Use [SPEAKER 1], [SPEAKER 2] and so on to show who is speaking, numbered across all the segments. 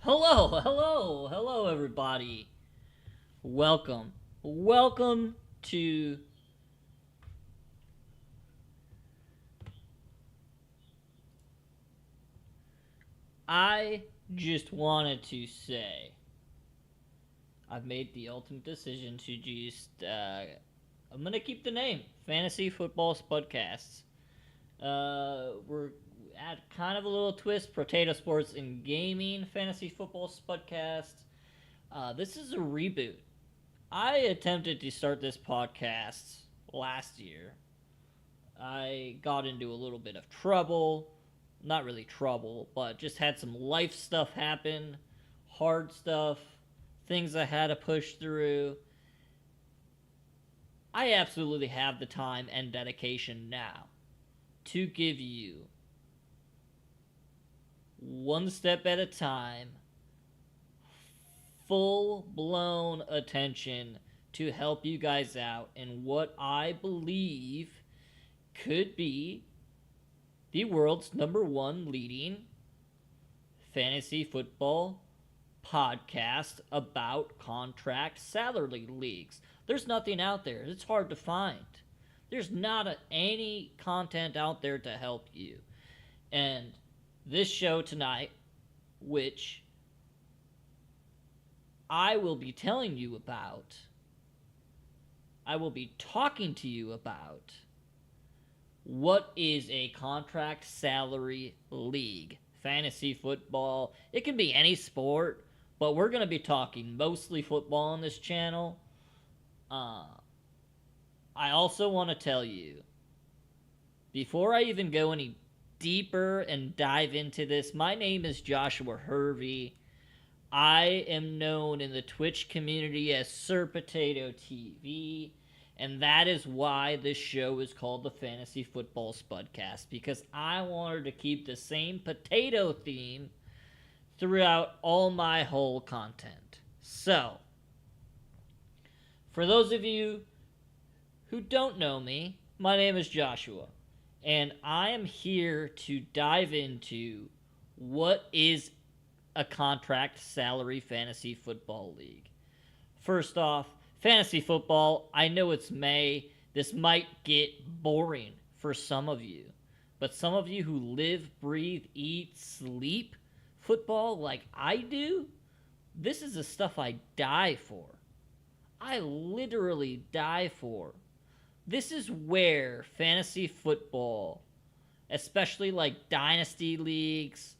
[SPEAKER 1] Hello, everybody. Welcome to. I just wanted to say I've made the ultimate decision to I'm gonna keep the name Fantasy Football Spudcasts. We're at kind of a little twist: potato sports and gaming. Fantasy Football Spudcast. This is a reboot. I attempted to start this podcast last year. I got into a little bit of trouble. Not really trouble, but just had some life stuff happen, hard stuff, things I had to push through. I absolutely have the time and dedication now to give you, one step at a time, full blown attention to help you guys out in what I believe could be the world's number one leading fantasy football podcast about contract salary leagues. There's nothing out there. It's hard to find. There's not any content out there to help you. And this show tonight, which I will be telling you about, I will be talking to you about what is a contract salary league. Fantasy football. It can be any sport, but we're going to be talking mostly football on this channel. I also want to tell you, before I even go any deeper and dive into this, my name is Joshua Hervey. I am known in the Twitch community as Sir Potato TV, and that is why this show is called the Fantasy Football Spudcast, because I wanted to keep the same potato theme throughout all my whole content. So, for those of you who don't know me, my name is Joshua, and I am here to dive into what is a contract salary fantasy football league. First off, fantasy football, I know it's May. This might get boring for some of you, but some of you who live, breathe, eat, sleep football like I do, this is the stuff I die for. I literally die for. This is where fantasy football, especially like dynasty leagues,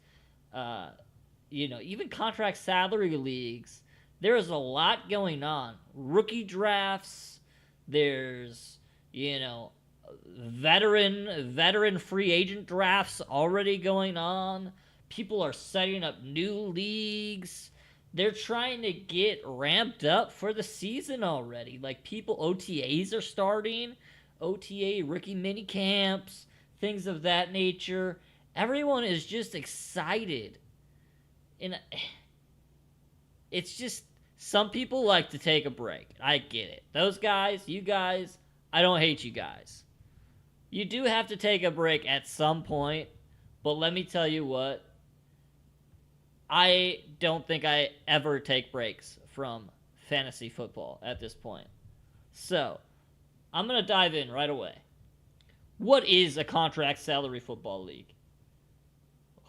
[SPEAKER 1] even contract salary leagues, there is a lot going on. Rookie drafts, there's, veteran free agent drafts already going on. People are setting up new leagues. They're trying to get ramped up for the season already. Like, OTAs are starting, OTA rookie mini camps, things of that nature. Everyone is just excited. And it's just, some people like to take a break. I get it. Those guys, you guys, I don't hate you guys. You do have to take a break at some point, but let me tell you what, I don't think I ever take breaks from fantasy football at this point. So, I'm going to dive in right away. What is a contract salary football league?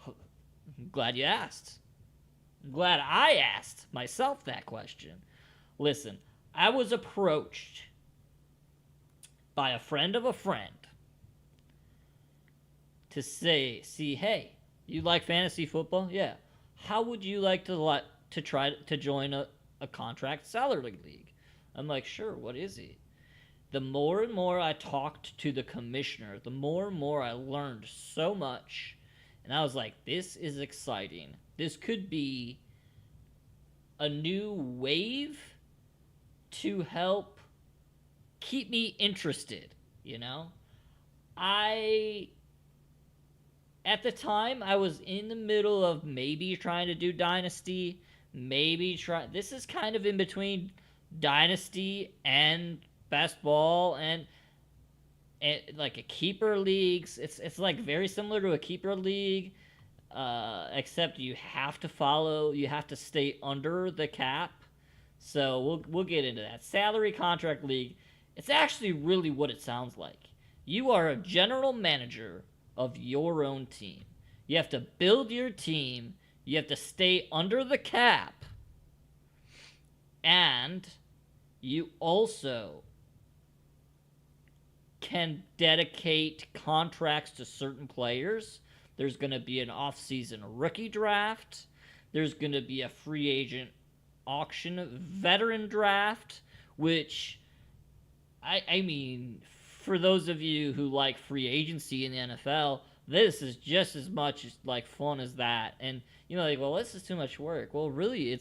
[SPEAKER 1] I'm glad you asked. I'm glad I asked myself that question. Listen, I was approached by a friend of a friend to see, hey, you like fantasy football? Yeah. How would you like to try to join a contract salary league? I'm like, sure, what is it? The more and more I talked to the commissioner, the more and more I learned so much. And I was like, this is exciting. This could be a new wave to help keep me interested, At the time, I was in the middle of maybe trying to do Dynasty, this is kind of in between Dynasty and Best Ball and like a keeper leagues. It's like very similar to a keeper league. except you have to stay under the cap. So we'll get into that. Salary contract league, it's actually really what it sounds like. You are a general manager of your own team. You have to build your team, you have to stay under the cap, and you also can dedicate contracts to certain players. There's going to be an off-season rookie draft. There's going to be a free agent auction veteran draft, which, I mean, for those of you who like free agency in the NFL, this is just as much like fun as that. And, like, well, this is too much work. Well, really,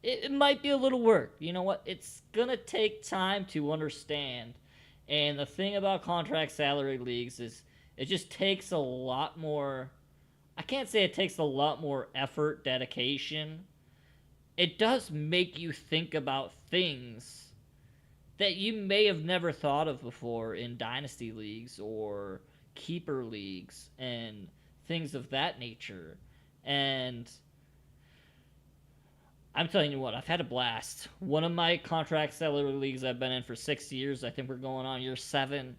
[SPEAKER 1] it might be a little work. You know what? It's going to take time to understand. And the thing about contract salary leagues is it just takes a lot more. I can't say it takes a lot more effort, dedication. It does make you think about things that you may have never thought of before in dynasty leagues or keeper leagues and things of that nature. And I'm telling you what, I've had a blast. One of my contract salary leagues I've been in for 6 years, I think we're going on year 7.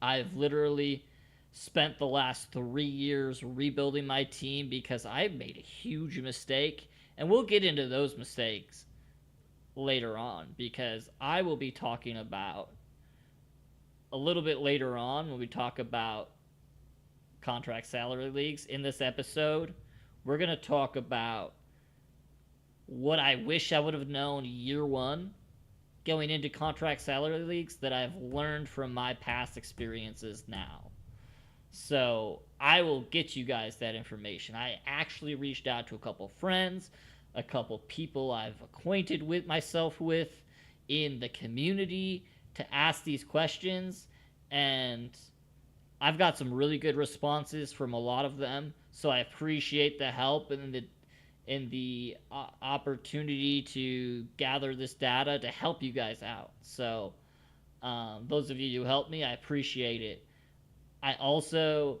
[SPEAKER 1] I've literally spent the last 3 years rebuilding my team because I made a huge mistake. And we'll get into those mistakes later on, because I will be talking about a little bit later on when we talk about contract salary leagues in this episode. We're going to talk about what I wish I would have known year 1 going into contract salary leagues that I've learned from my past experiences now. So I will get you guys that information. I actually reached out to a couple friends, a couple people I've acquainted with myself with in the community to ask these questions, and I've got some really good responses from a lot of them. So I appreciate the help and the opportunity to gather this data to help you guys out. So those of you who helped me, I appreciate it. I also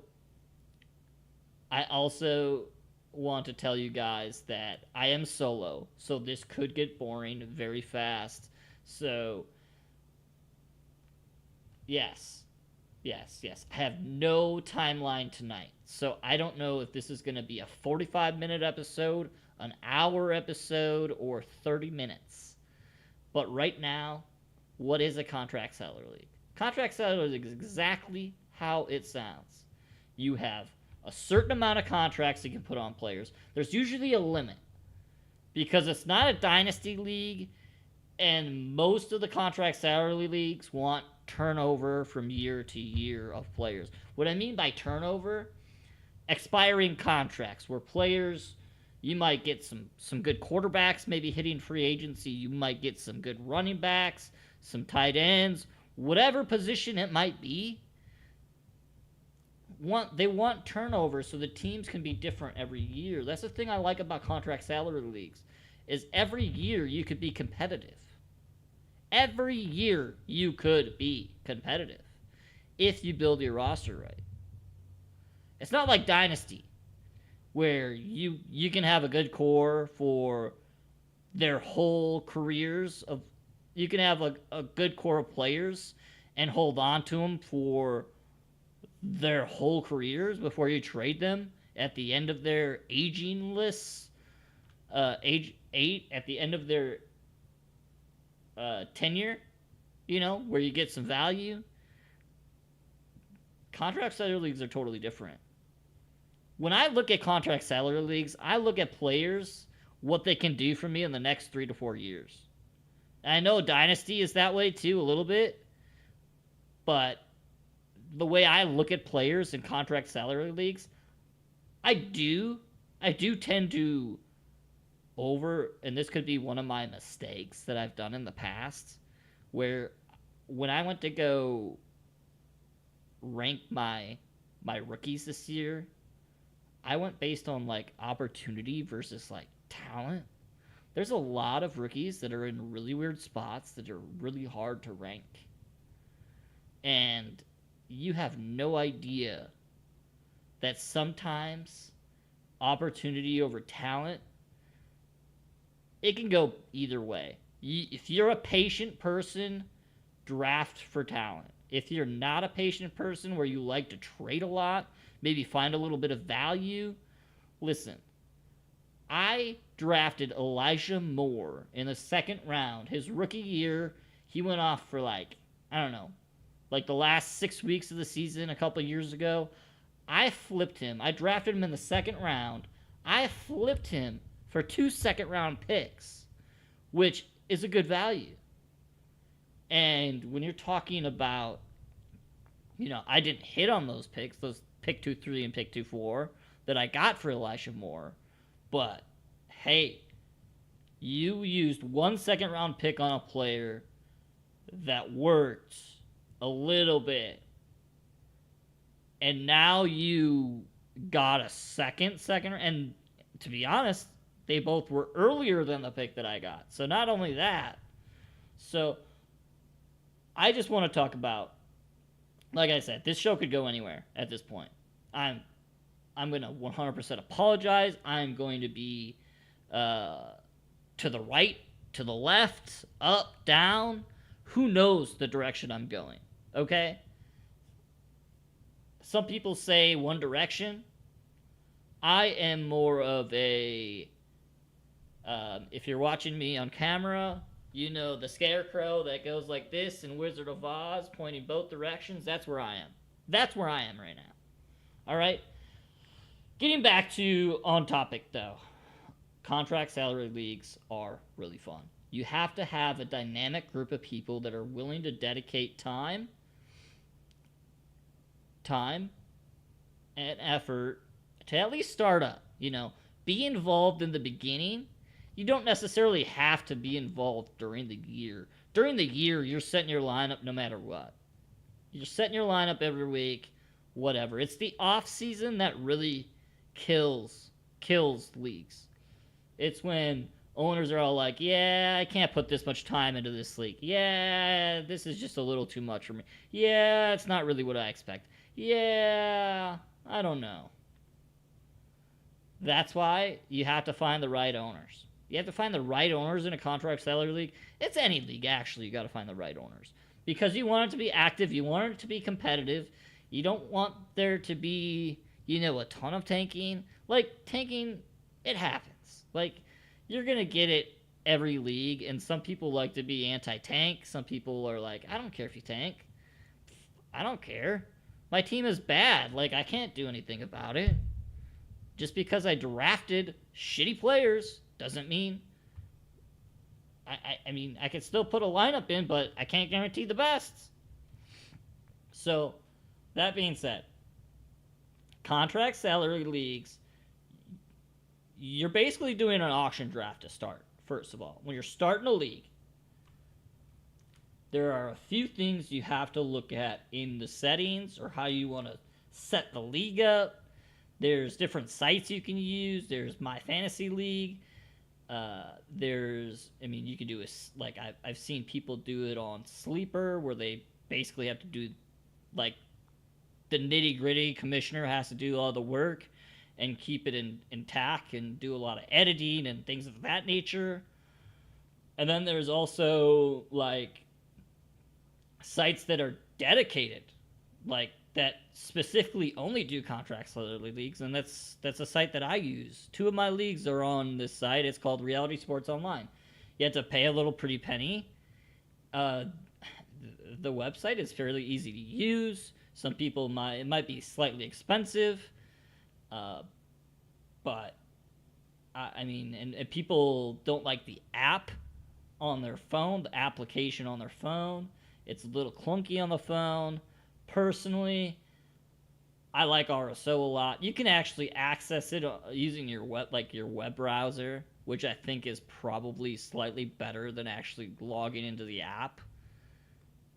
[SPEAKER 1] want to tell you guys that I am solo, so this could get boring very fast. So yes. I have no timeline tonight. So I don't know if this is going to be a 45-minute episode, an hour episode, or 30 minutes. But right now, what is a contract salary league? Contract salary league is exactly how it sounds. You have a certain amount of contracts you can put on players. There's usually a limit because it's not a dynasty league, and most of the contract salary leagues want turnover from year to year of players. What I mean by turnover, expiring contracts where players, you might get some good quarterbacks maybe hitting free agency, you might get some good running backs, some tight ends, whatever position it might be. They want turnover so the teams can be different every year. That's the thing I like about contract salary leagues, is every year you could be competitive. Every year you could be competitive if you build your roster right. It's not like Dynasty, where you can have a good core for their whole careers. You can have a good core of players and hold on to them for their whole careers before you trade them at the end of their aging lists, age 8, at the end of their tenure, where you get some value. Contract salary leagues are totally different. When I look at contract salary leagues, I look at players, what they can do for me in the next 3 to 4 years. And I know Dynasty is that way too, a little bit, but the way I look at players in contract salary leagues, I do tend to and this could be one of my mistakes that I've done in the past, where when I went to go rank my rookies this year, I went based on like opportunity versus like talent. There's a lot of rookies that are in really weird spots that are really hard to rank. And you have no idea that sometimes opportunity over talent, it can go either way. If you're a patient person, draft for talent. If you're not a patient person where you like to trade a lot, maybe find a little bit of value, listen. I drafted Elijah Moore in the second round. His rookie year, he went off for I don't know, like the last 6 weeks of the season a couple years ago. I flipped him. I drafted him in the second round. I flipped him for 2 second round picks, which is a good value. And when you're talking about, I didn't hit on those picks, those pick 2-3 and pick 2-4 that I got for Elijah Moore. But hey, you used 1 second round pick on a player that worked a little bit. And now you got a second, and to be honest, they both were earlier than the pick that I got. So not only that, so I just want to talk about, like I said, this show could go anywhere at this point. I'm going to 100% apologize. I'm going to be to the right, to the left, up, down. Who knows the direction I'm going, okay? Some people say one direction. I am more of a, if you're watching me on camera, the scarecrow that goes like this in Wizard of Oz, pointing both directions. That's where I am. That's where I am right now. All right? Getting back to on topic, though. Contract salary leagues are really fun. You have to have a dynamic group of people that are willing to dedicate time and effort to at least start up. Be involved in the beginning. You don't necessarily have to be involved during the year. During the year, you're setting your lineup no matter what. You're setting your lineup every week, whatever. It's the off season that really kills leagues. It's when owners are all like, yeah, I can't put this much time into this league. Yeah, this is just a little too much for me. Yeah, it's not really what I expect. Yeah, I don't know. That's why you have to find the right owners. You have to find the right owners in a contract salary league. It's any league, actually. You got to find the right owners. Because you want it to be active. You want it to be competitive. You don't want there to be, a ton of tanking. Tanking, it happens. You're going to get it every league. And some people like to be anti-tank. Some people are like, I don't care if you tank. I don't care. My team is bad. I can't do anything about it. Just because I drafted shitty players doesn't mean I mean I could still put a lineup in, but I can't guarantee the best. So that being said, contract salary leagues, you're basically doing an auction draft to start. First of all, when you're starting a league, there are a few things you have to look at in the settings or how you want to set the league up. There's different sites you can use. There's My Fantasy League. You can do I've seen people do it on Sleeper where they basically have to do the nitty gritty. Commissioner has to do all the work and keep it intact and do a lot of editing and things of that nature. And then there's also sites that are dedicated, that specifically only do contract salary leagues, and that's a site that I use. 2 of my leagues are on this site. It's called Reality Sports Online. You have to pay a little pretty penny. The website is fairly easy to use. Some people it might be slightly expensive, but and people don't like the app on their phone, the application on their phone. It's a little clunky on the phone. Personally, I like RSO a lot. You can actually access it using your web browser, which I think is probably slightly better than actually logging into the app.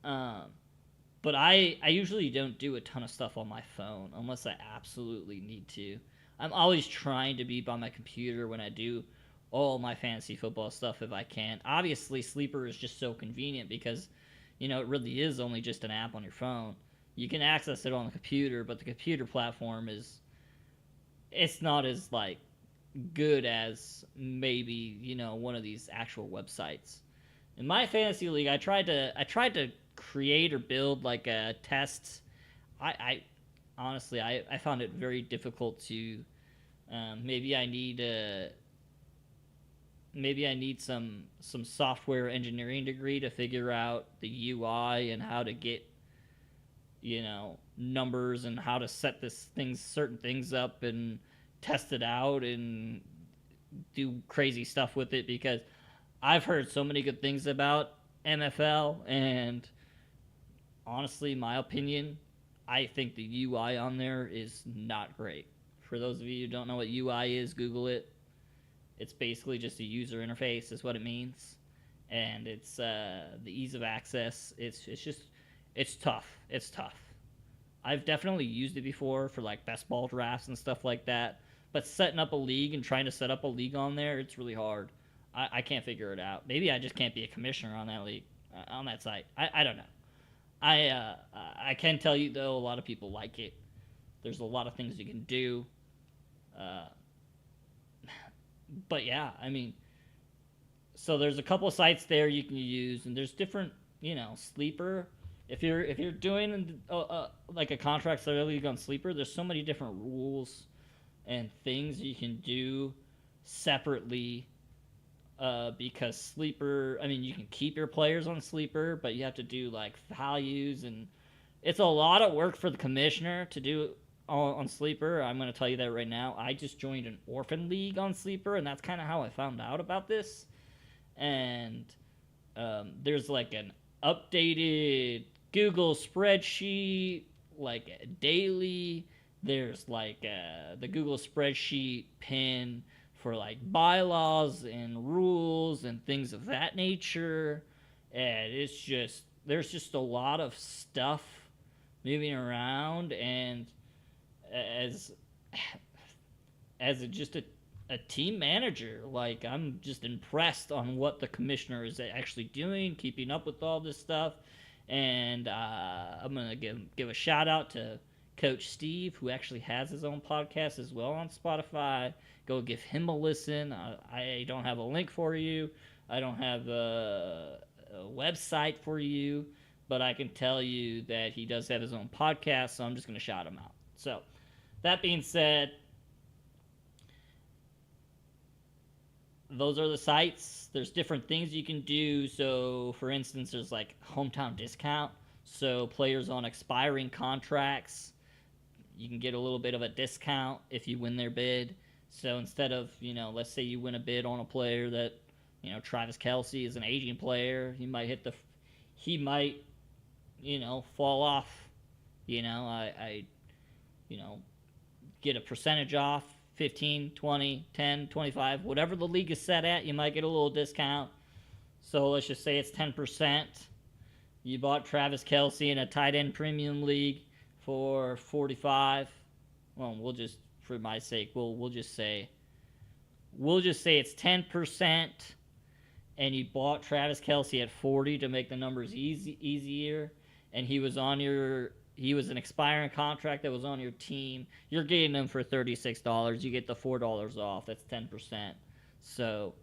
[SPEAKER 1] But I usually don't do a ton of stuff on my phone unless I absolutely need to. I'm always trying to be by my computer when I do all my fantasy football stuff if I can. Obviously, Sleeper is just so convenient because, it really is only just an app on your phone. You can access it on the computer, but the computer platform is it's not as like good as maybe one of these actual websites. In my fantasy league, I tried to create or build like a test. I honestly I found it very difficult to. Maybe I need some software engineering degree to figure out the UI and how to get numbers and how to set certain things up and test it out and do crazy stuff with it, because I've heard so many good things about MFL, and honestly, my opinion, I think the UI on there is not great. For those of you who don't know what UI is, Google it. It's basically just a user interface, is what it means, and it's the ease of access. It's tough. It's tough. I've definitely used it before for like best ball drafts and stuff like that. But setting up a league and trying to set up a league on there, it's really hard. I can't figure it out. Maybe I just can't be a commissioner on that league, on that site. I don't know. I can tell you though, a lot of people like it. There's a lot of things you can do. Uh, but yeah, I mean, so there's a couple of sites there you can use, and there's different, sleeper. If you're doing like a contract seller league on sleeper, there's so many different rules and things you can do separately. Because sleeper, I mean, you can keep your players on sleeper, but you have to do like values, and it's a lot of work for the commissioner to do on sleeper. I'm going to tell you that right now. I just joined an orphan league on sleeper, and that's kind of how I found out about this. And there's like an updated Google spreadsheet, like daily. There's like the Google spreadsheet pin for like bylaws and rules and things of that nature. And there's just a lot of stuff moving around, and as a team manager, like, I'm just impressed on what the commissioner is actually doing, keeping up with all this stuff. And I'm gonna give a shout out to Coach Steve, who actually has his own podcast as well on Spotify. Go give him a listen. I don't have a link for you. I don't have a website for you, but I can tell you that he does have his own podcast, so I'm just going to shout him out. So, that being said, those are the sites. There's different things you can do. So, for instance, there's like hometown discount. So, players on expiring contracts, you can get a little bit of a discount if you win their bid. So instead of, let's say you win a bid on a player that, Travis Kelce is an aging player, he might fall off. I get a percentage off, 15, 20, 10, 25, whatever the league is set at, you might get a little discount. So let's just say it's 10%. You bought Travis Kelce in a tight end premium league for 45. Well, for my sake, we'll just say it's 10%, and you bought Travis Kelce at 40 to make the numbers easier, and he was an expiring contract that was on your team. You're getting him for $36. You get the $4 off. That's 10%. So,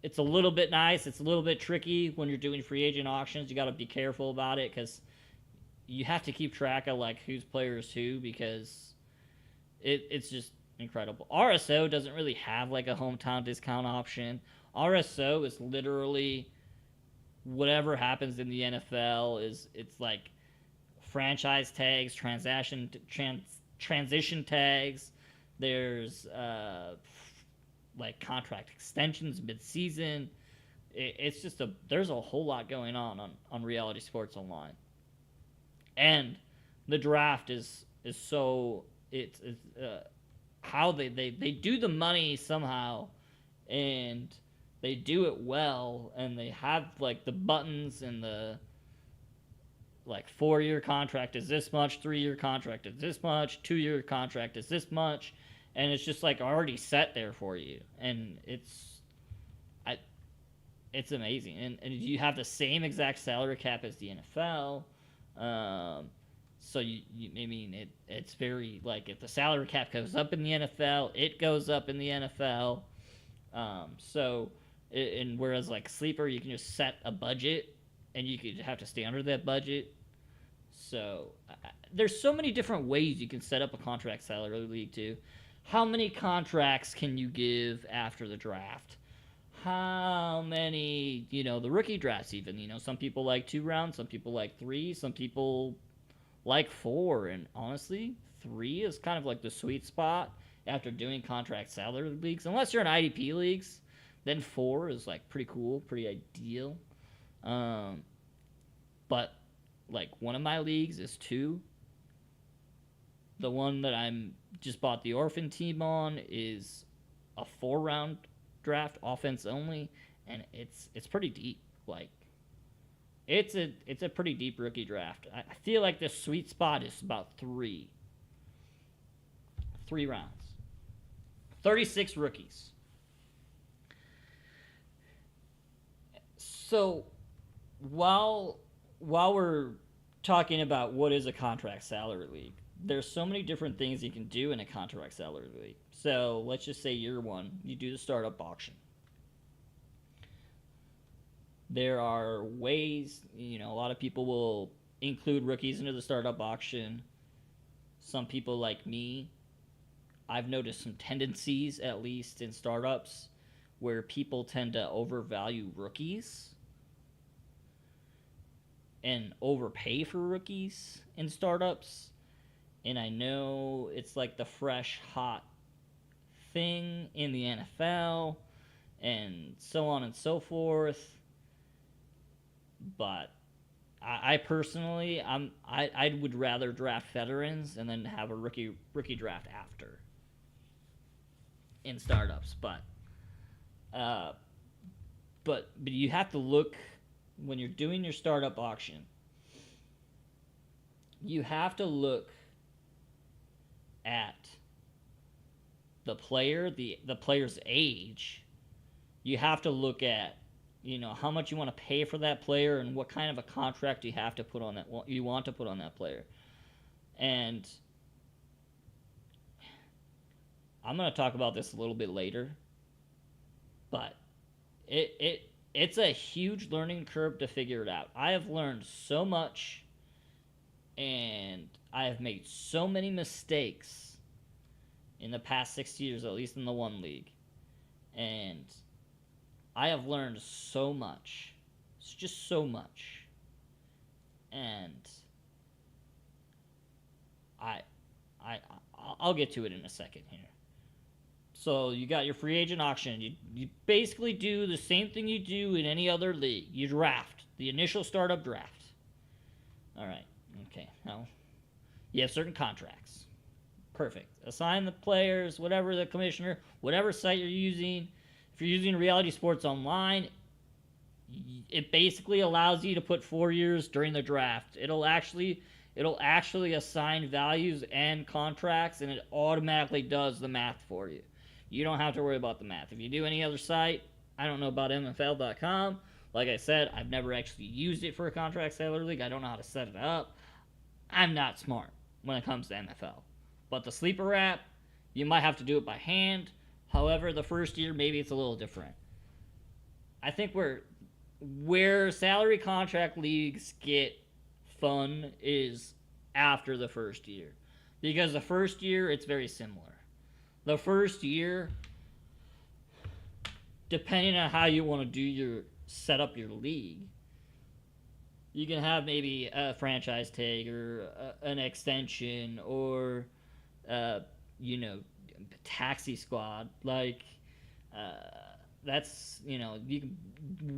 [SPEAKER 1] it's a little bit nice. It's a little bit tricky when you're doing free agent auctions. You got to be careful about it, because you have to keep track of like whose player is who, because it's just incredible. RSO doesn't really have like a hometown discount option. RSO is literally whatever happens in the NFL it's like franchise tags, transition tags. There's like contract extensions mid-season. It's just there's a whole lot going on Reality Sports Online. And the draft is so it's how they do the money somehow, and they do it well, and they have like the buttons and the like 4-year contract is this much, 3-year contract is this much, 2-year contract is this much, and it's just like already set there for you, and it's amazing, and you have the same exact salary cap as the NFL. So I mean, it's very like if the salary cap goes up in the NFL, it goes up in the NFL. So, and whereas like sleeper, you can just set a budget, and you could have to stay under that budget. So there's so many different ways you can set up a contract salary league too. How many contracts can you give after the draft? How many, the rookie drafts even, some people like 2 rounds, some people like 3, some people like 4, and honestly, 3 is kind of like the sweet spot after doing contract salary leagues. Unless you're in IDP leagues, then 4 is like pretty cool, pretty ideal. But like one of my leagues is 2. The one that I'm just bought the orphan team on is a 4-round draft, offense only, and it's pretty deep. Like it's a pretty deep rookie draft. I feel like the sweet spot is about 3 rounds, 36 rookies. So while we're talking about what is a contract salary league, there's so many different things you can do in a contract salary league. So let's just say year 1, you do the startup auction. There are ways, a lot of people will include rookies into the startup auction. Some people like me, I've noticed some tendencies, at least in startups, where people tend to overvalue rookies and overpay for rookies in startups. And I know it's like the fresh, hot thing in the NFL and so on and so forth. But I personally, I would rather draft veterans and then have a rookie draft after in startups. But you have to look when you're doing your startup auction. You have to look at the player, the player's age. You have to look at, how much you want to pay for that player and what kind of a contract you have to put on that. You want to put on that player, and I'm going to talk about this a little bit later. But it's a huge learning curve to figure it out. I have learned so much, and I have made so many mistakes in the past 6 years, at least in the one league. And I have learned so much. It's just so much. And I'll get to it in a second here. So you got your free agent auction. You basically do the same thing you do in any other league. You draft, the initial startup draft. All right. Okay. Now, you have certain contracts. Perfect. Assign the players, whatever the commissioner, whatever site you're using. If you're using Reality Sports Online, it basically allows you to put 4 years during the draft. It'll actually assign values and contracts, and it automatically does the math for you. You don't have to worry about the math. If you do any other site, I don't know about MFL.com. Like I said, I've never actually used it for a contract salary league. I don't know how to set it up. I'm not smart when it comes to MFL. But the sleeper app, you might have to do it by hand. However, the first year, maybe it's a little different. I think where salary contract leagues get fun is after the first year. Because the first year, it's very similar. The first year, depending on how you want to set up your league, you can have maybe a franchise tag or an extension or, taxi squad. Like, that's, you can,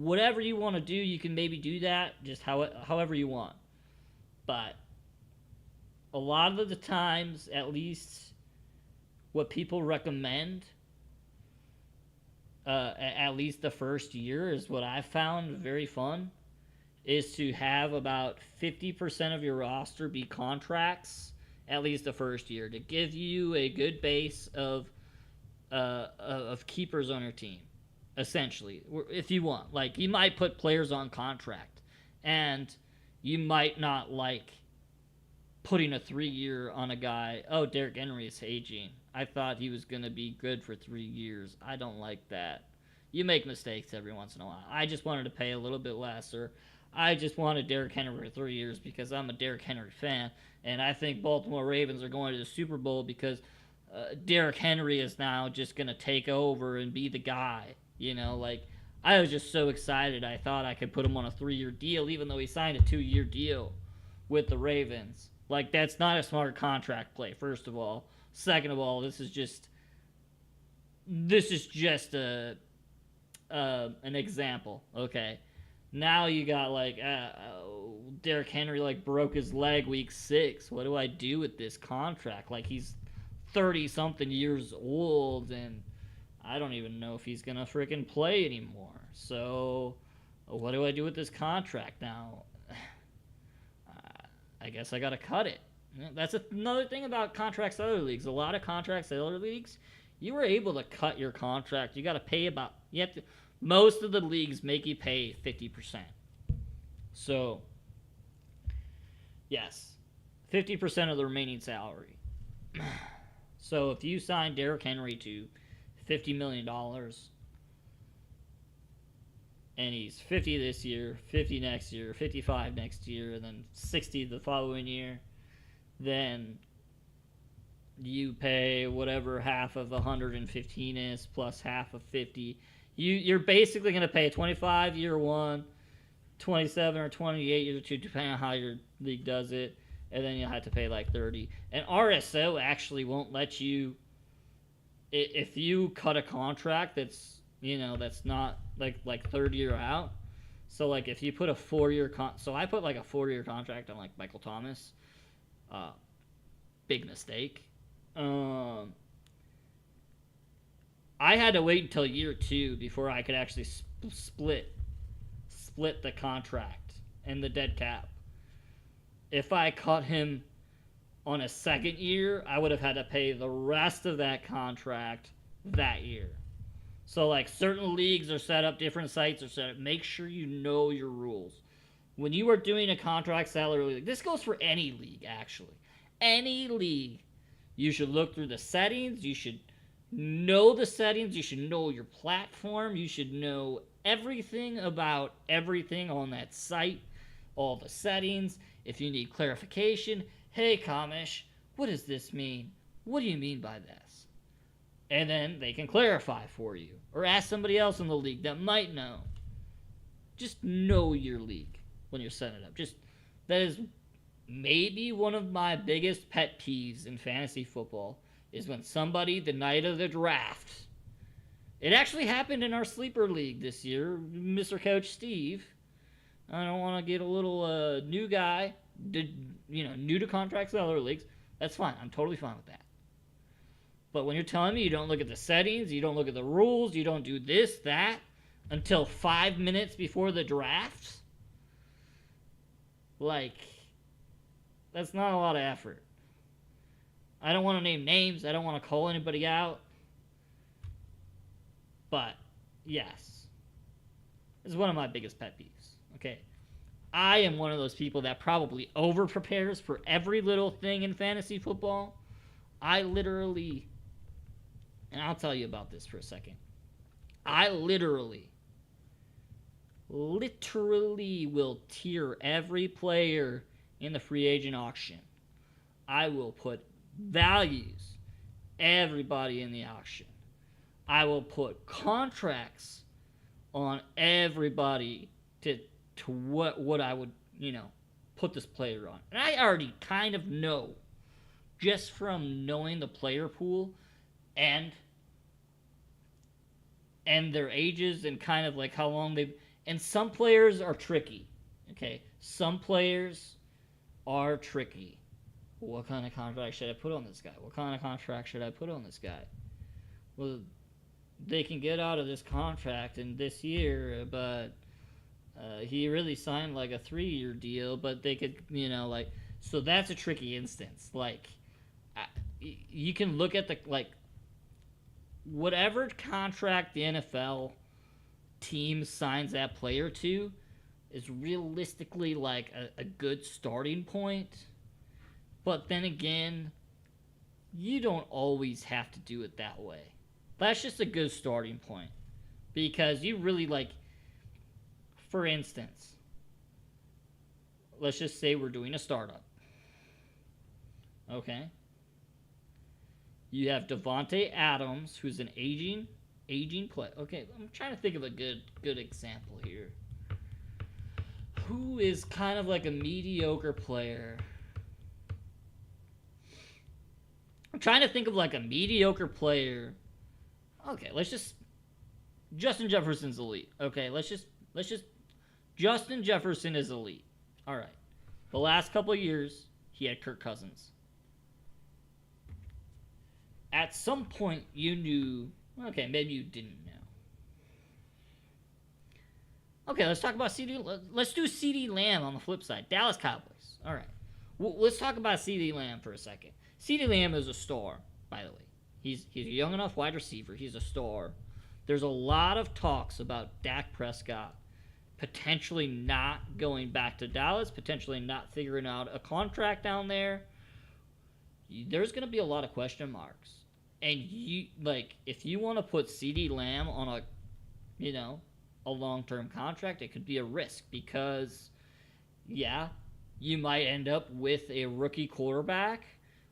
[SPEAKER 1] whatever you want to do, you can maybe do that just however you want. But a lot of the times, at least what people recommend, at least the first year, is what I've found very fun, is to have about 50% of your roster be contracts, at least the first year, to give you a good base of keepers on your team, essentially, if you want. Like, you might put players on contract, and you might not like putting a 3-year on a guy. Oh, Derrick Henry is aging. I thought he was going to be good for 3 years. I don't like that. You make mistakes every once in a while. I just wanted to pay a little bit less, or I just wanted Derrick Henry for 3 years because I'm a Derrick Henry fan, and I think Baltimore Ravens are going to the Super Bowl because Derrick Henry is now just going to take over and be the guy. I was just so excited. I thought I could put him on a 3-year deal, even though he signed a 2-year deal with the Ravens. That's not a smart contract play, first of all. Second of all, this is just an example, okay? Now you got Derrick Henry broke his leg week 6. What do I do with this contract? He's 30 something years old, and I don't even know if he's gonna freaking play anymore. So what do I do with this contract now? I guess I gotta cut it. That's another thing about contracts in other leagues. A lot of contracts in other leagues, you were able to cut your contract. You got to pay most of the leagues make you pay 50%. So, yes, 50% of the remaining salary. So if you sign Derrick Henry to $50 million, and he's 50 this year, 50 next year, 55 next year, and then 60 the following year, then you pay whatever half of 115 is plus half of 50. You're basically going to pay 25 year one, 27 or 28 year two, depending on how your league does it, and then you'll have to pay 30. And RSO actually won't let you, if you cut a contract that's not like 3rd year out. So if you put a 4-year so I put a 4-year contract on Michael Thomas. Big mistake. I had to wait until year 2 before I could actually split the contract and the dead cap. If I cut him on a 2nd year, I would have had to pay the rest of that contract that year. So certain leagues are set up, different sites are set up. Make sure you know your rules. When you are doing a contract salary league, this goes for any league actually. Any league, you should look through the settings. You should know the settings. You should know your platform. You should know everything about everything on that site, all the settings. If you need clarification, hey Kamish, what does this mean? What do you mean by this? And then they can clarify for you. Or ask somebody else in the league that might know. Just know your league when you're setting it up. That is maybe one of my biggest pet peeves in fantasy football is when somebody, the night of the draft, it actually happened in our sleeper league this year, Mr. Coach Steve. I don't want to get a little new guy, new to contracts in other leagues. That's fine. I'm totally fine with that. But when you're telling me you don't look at the settings, you don't look at the rules, you don't do this, that, until 5 minutes before the draft, that's not a lot of effort. I don't want to name names. I don't want to call anybody out. But, yes. This is one of my biggest pet peeves. Okay? I am one of those people that probably over-prepares for every little thing in fantasy football. I literally, and I'll tell you about this for a second. I literally will tier every player in the free agent auction. I will put values everybody in the auction. I will put contracts on everybody to what I would, put this player on. And I already kind of know, just from knowing the player pool and their ages and kind of how long they've... And some players are tricky, okay? Some players are tricky. What kind of contract should I put on this guy? What kind of contract should I put on this guy? Well, they can get out of this contract in this year, but he really signed a 3-year deal, but they could, so that's a tricky instance. You can look at the, whatever contract the NFL team signs that player to is realistically a good starting point. But then again, you don't always have to do it that way. That's just a good starting point. Because you really like, for instance, let's just say we're doing a startup. Okay? You have Devontae Adams, who's an aging player. Okay, I'm trying to think of a good example here. Who is kind of like a mediocre player? I'm trying to think of like a mediocre player. Okay, let's just Justin Jefferson's elite. Okay, let's just Justin Jefferson is elite. All right. The last couple of years, he had Kirk Cousins. At some point, you knew. Okay, maybe you didn't know. Okay, let's talk about CD. Let's do CD Lamb on the flip side. Dallas Cowboys. All right. Well, let's talk about CD Lamb for a second. CD Lamb is a star, by the way. He's a young enough wide receiver. He's a star. There's a lot of talks about Dak Prescott potentially not going back to Dallas, potentially not figuring out a contract down there. There's going to be a lot of question marks. And if you want to put CD Lamb on a long-term contract, it could be a risk because, yeah, you might end up with a rookie quarterback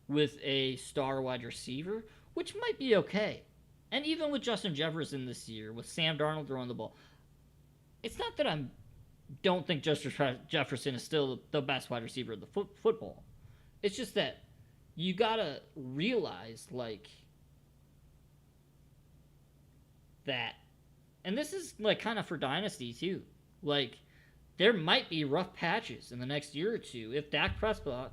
[SPEAKER 1] with a star wide receiver, which might be okay. And even with Justin Jefferson this year, with Sam Darnold throwing the ball, it's not that I don't think Justin Jefferson is still the best wide receiver of the football. It's just that you got to realize, that, and this is, kind of for Dynasty, too. There might be rough patches in the next year or two if Dak Prescott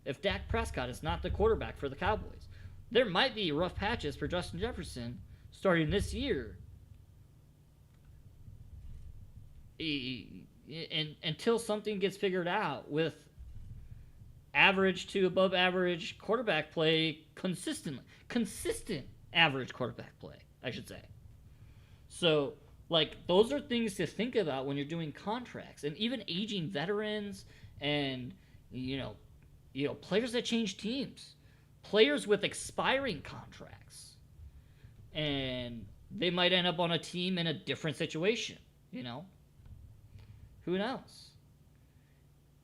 [SPEAKER 1] is not the quarterback for the Cowboys. There might be rough patches for Justin Jefferson starting this year. And until something gets figured out with average to above average quarterback play consistent average quarterback play, I should say. So, those are things to think about when you're doing contracts. And even aging veterans and, players that change teams. Players with expiring contracts. And they might end up on a team in a different situation, Who knows?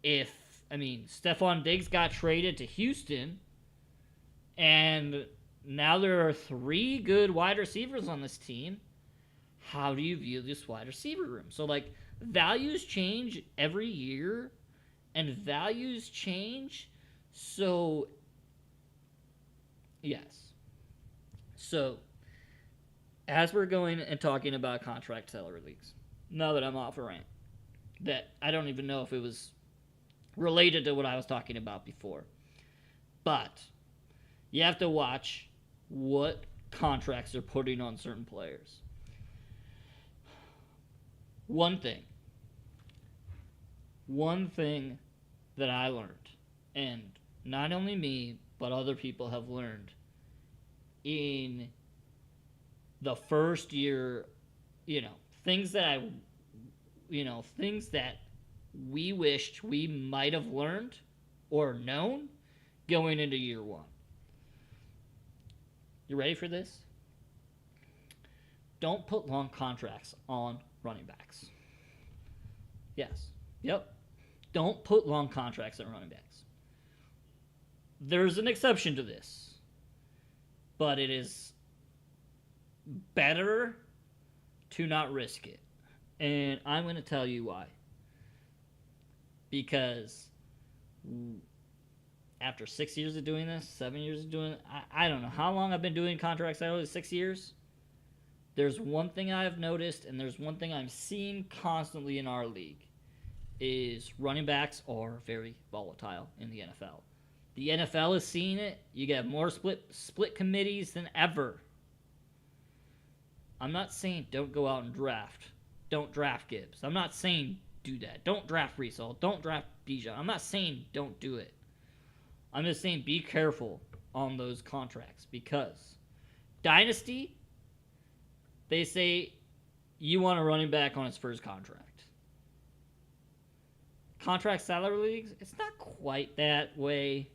[SPEAKER 1] Stephon Diggs got traded to Houston, and now there are 3 good wide receivers on this team. How do you view this wide receiver room? So, values change every year, and values change. So, yes. So, as we're going and talking about contract salary leagues, now that I'm off a rant, that I don't even know if it was related to what I was talking about before. But you have to watch what contracts they're putting on certain players. One thing that I learned, and not only me, but other people have learned in the first year, things that we wished we might have learned or known going into year 1. You ready for this? Don't put long contracts on running backs. Yes. Yep. Don't put long contracts on running backs. There's an exception to this, but it is better to not risk it. And I'm going to tell you why. Because after 6 years of doing this, 7 years of doing it, I don't know how long I've been doing contracts. I was 6 years. There's one thing I've noticed, and there's one thing I'm seeing constantly in our league, is running backs are very volatile in the NFL. The NFL is seeing it. You get more split committees than ever. I'm not saying don't go out and draft. Don't draft Gibbs. I'm not saying do that. Don't draft Breece Hall. Don't draft Bijan. I'm not saying don't do it. I'm just saying be careful on those contracts because Dynasty, they say you want a running back on his first contract. Contract salary leagues, it's not quite that way.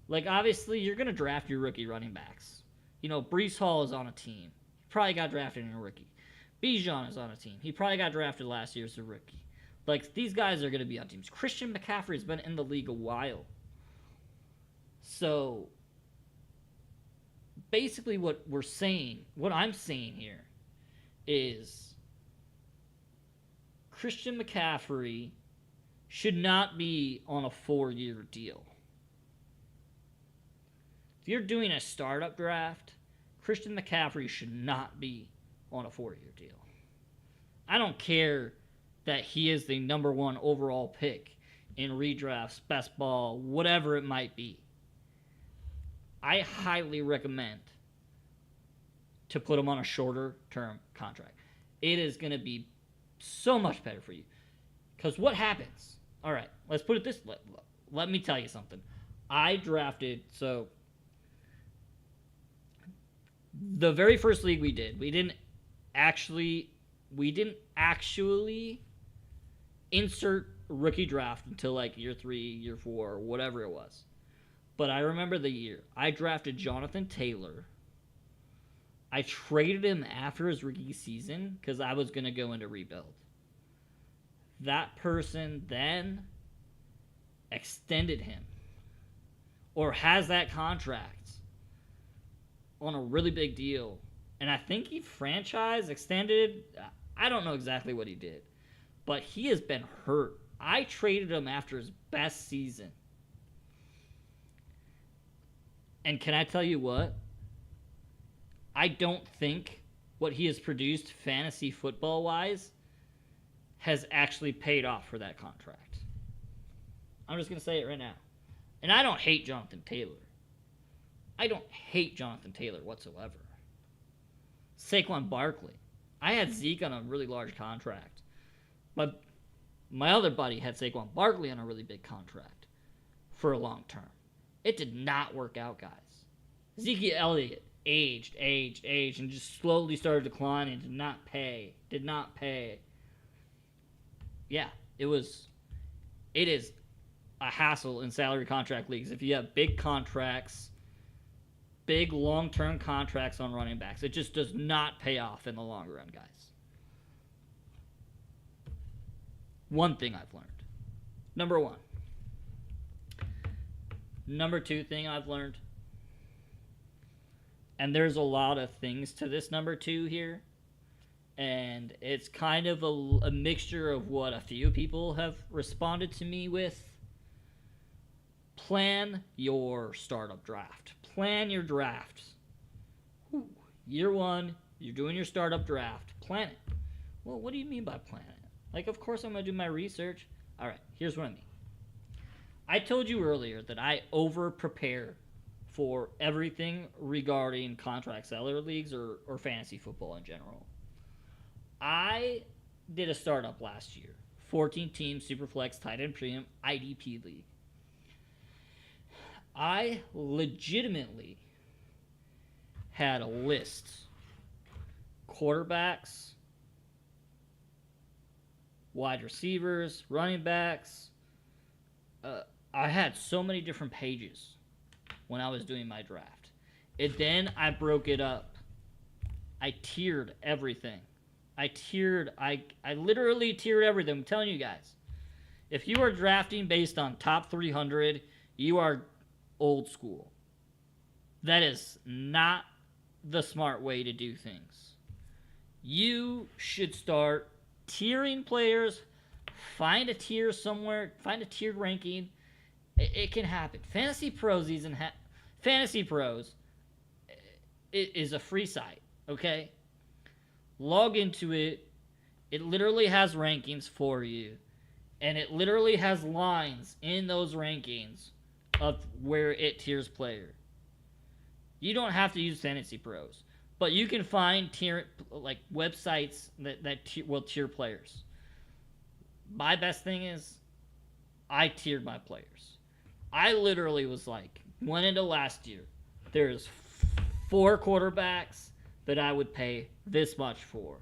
[SPEAKER 1] Like, obviously, you're going to draft your rookie running backs. You know, Brees Hall is on a team. He probably got drafted in a rookie. Bijan is on a team. He probably got drafted last year as a rookie. Like, these guys are going to be on teams. Christian McCaffrey's been in the league a while. So, basically what I'm saying here is Christian McCaffrey should not be on a 4-year deal. If you're doing a startup draft, Christian McCaffrey should not be on a 4-year deal. I don't care that he is the number 1 overall pick in redrafts, best ball, whatever it might be. I highly recommend to put him on a shorter term contract. It is going to be so much better for you. Because what happens? All right, let's put it this way. Let me tell you something. I drafted, so the very first league we did, we didn't actually insert rookie draft until like year 3, year 4, whatever it was. But I remember the year. I drafted Jonathan Taylor. I traded him after his rookie season because I was going to go into rebuild. That person then extended him or has that contract on a really big deal. And I think he extended. I don't know exactly what he did. But he has been hurt. I traded him after his best season. And can I tell you what? I don't think what he has produced fantasy football-wise has actually paid off for that contract. I'm just going to say it right now. And I don't hate Jonathan Taylor. I don't hate Jonathan Taylor whatsoever. Saquon Barkley. I had Zeke on a really large contract. But my other buddy had Saquon Barkley on a really big contract for a long term. It did not work out, guys. Ezekiel Elliott aged, and just slowly started declining. Did not pay. Yeah, it is a hassle in salary contract leagues. If you have big contracts, big long-term contracts on running backs, it just does not pay off in the long run, guys. One thing I've learned. Number 1. Number 2 thing I've learned, and there's a lot of things to this number 2 here, and it's kind of a mixture of what a few people have responded to me with. Plan your startup draft. Plan your drafts. Year 1, you're doing your startup draft. Plan it. Well, what do you mean by plan it? Like, of course I'm going to do my research. All right, here's what I mean. I told you earlier that I over-prepare for everything regarding contract seller leagues or fantasy football in general. I did a startup last year. 14-team Superflex Tight End Premium IDP League. I legitimately had a list. Quarterbacks, wide receivers, running backs. I had so many different pages when I was doing my draft. And then I broke it up. I tiered everything. I literally tiered everything. I'm telling you guys. If you are drafting based on top 300, you are old school. That is not the smart way to do things. You should start tiering players. Find a tier somewhere. Find a tiered ranking. It can happen. Fantasy Pros is a free site. Okay, log into it. It literally has rankings for you, and it literally has lines in those rankings of where it tiers player. You don't have to use Fantasy Pros, but you can find websites that will tier players. My best thing is I tiered my players. I literally went into last year. There's 4 quarterbacks that I would pay this much for,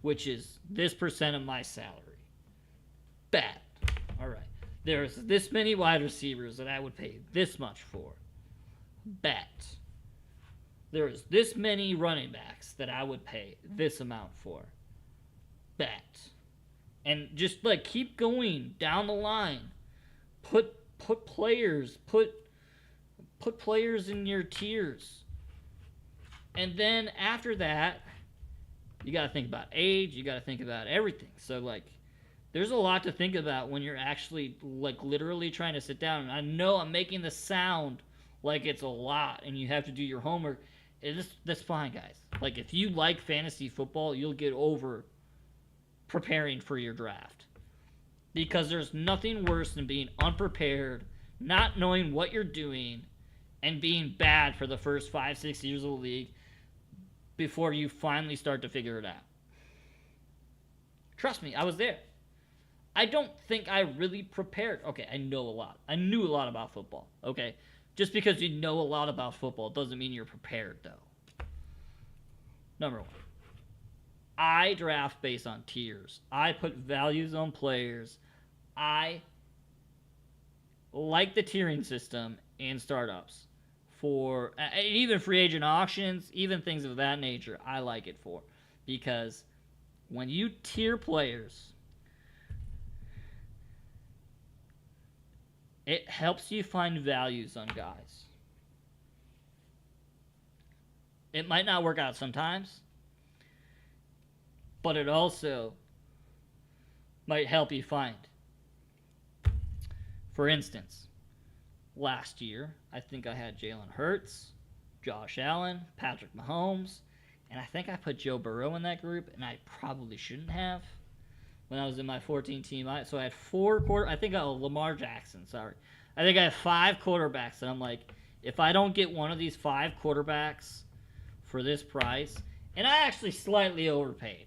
[SPEAKER 1] which is this percent of my salary. Bad. All right. There's this many wide receivers that I would pay this much for. Bet. There's this many running backs that I would pay this amount for. Bet. And just like keep going down the line. Put players in your tiers. And then after that, you got to think about age, you got to think about everything. So like there's a lot to think about when you're actually like literally trying to sit down. And I know I'm making the sound like it's a lot and you have to do your homework. That's fine, guys. Like if you like fantasy football, you'll get over preparing for your draft. Because there's nothing worse than being unprepared, not knowing what you're doing, and being bad for the first 5-6 years of the league before you finally start to figure it out. Trust me, I was there. I don't think I really prepared. Okay, I know a lot. I knew a lot about football. Okay, just because you know a lot about football doesn't mean you're prepared, though. Number one, I draft based on tiers. I put values on players. I like the tiering system in startups. For even free agent auctions, even things of that nature, I like it for. Because when you tier players, it helps you find values on guys. It might not work out sometimes, but it also might help you find. For instance, last year, I think I had Jalen Hurts, Josh Allen, Patrick Mahomes, and I think I put Joe Burrow in that group, and I probably shouldn't have when I was in my 14 team. So I had Lamar Jackson, sorry. I think I have 5 quarterbacks, and I'm like, if I don't get one of these 5 quarterbacks for this price, and I actually slightly overpaid.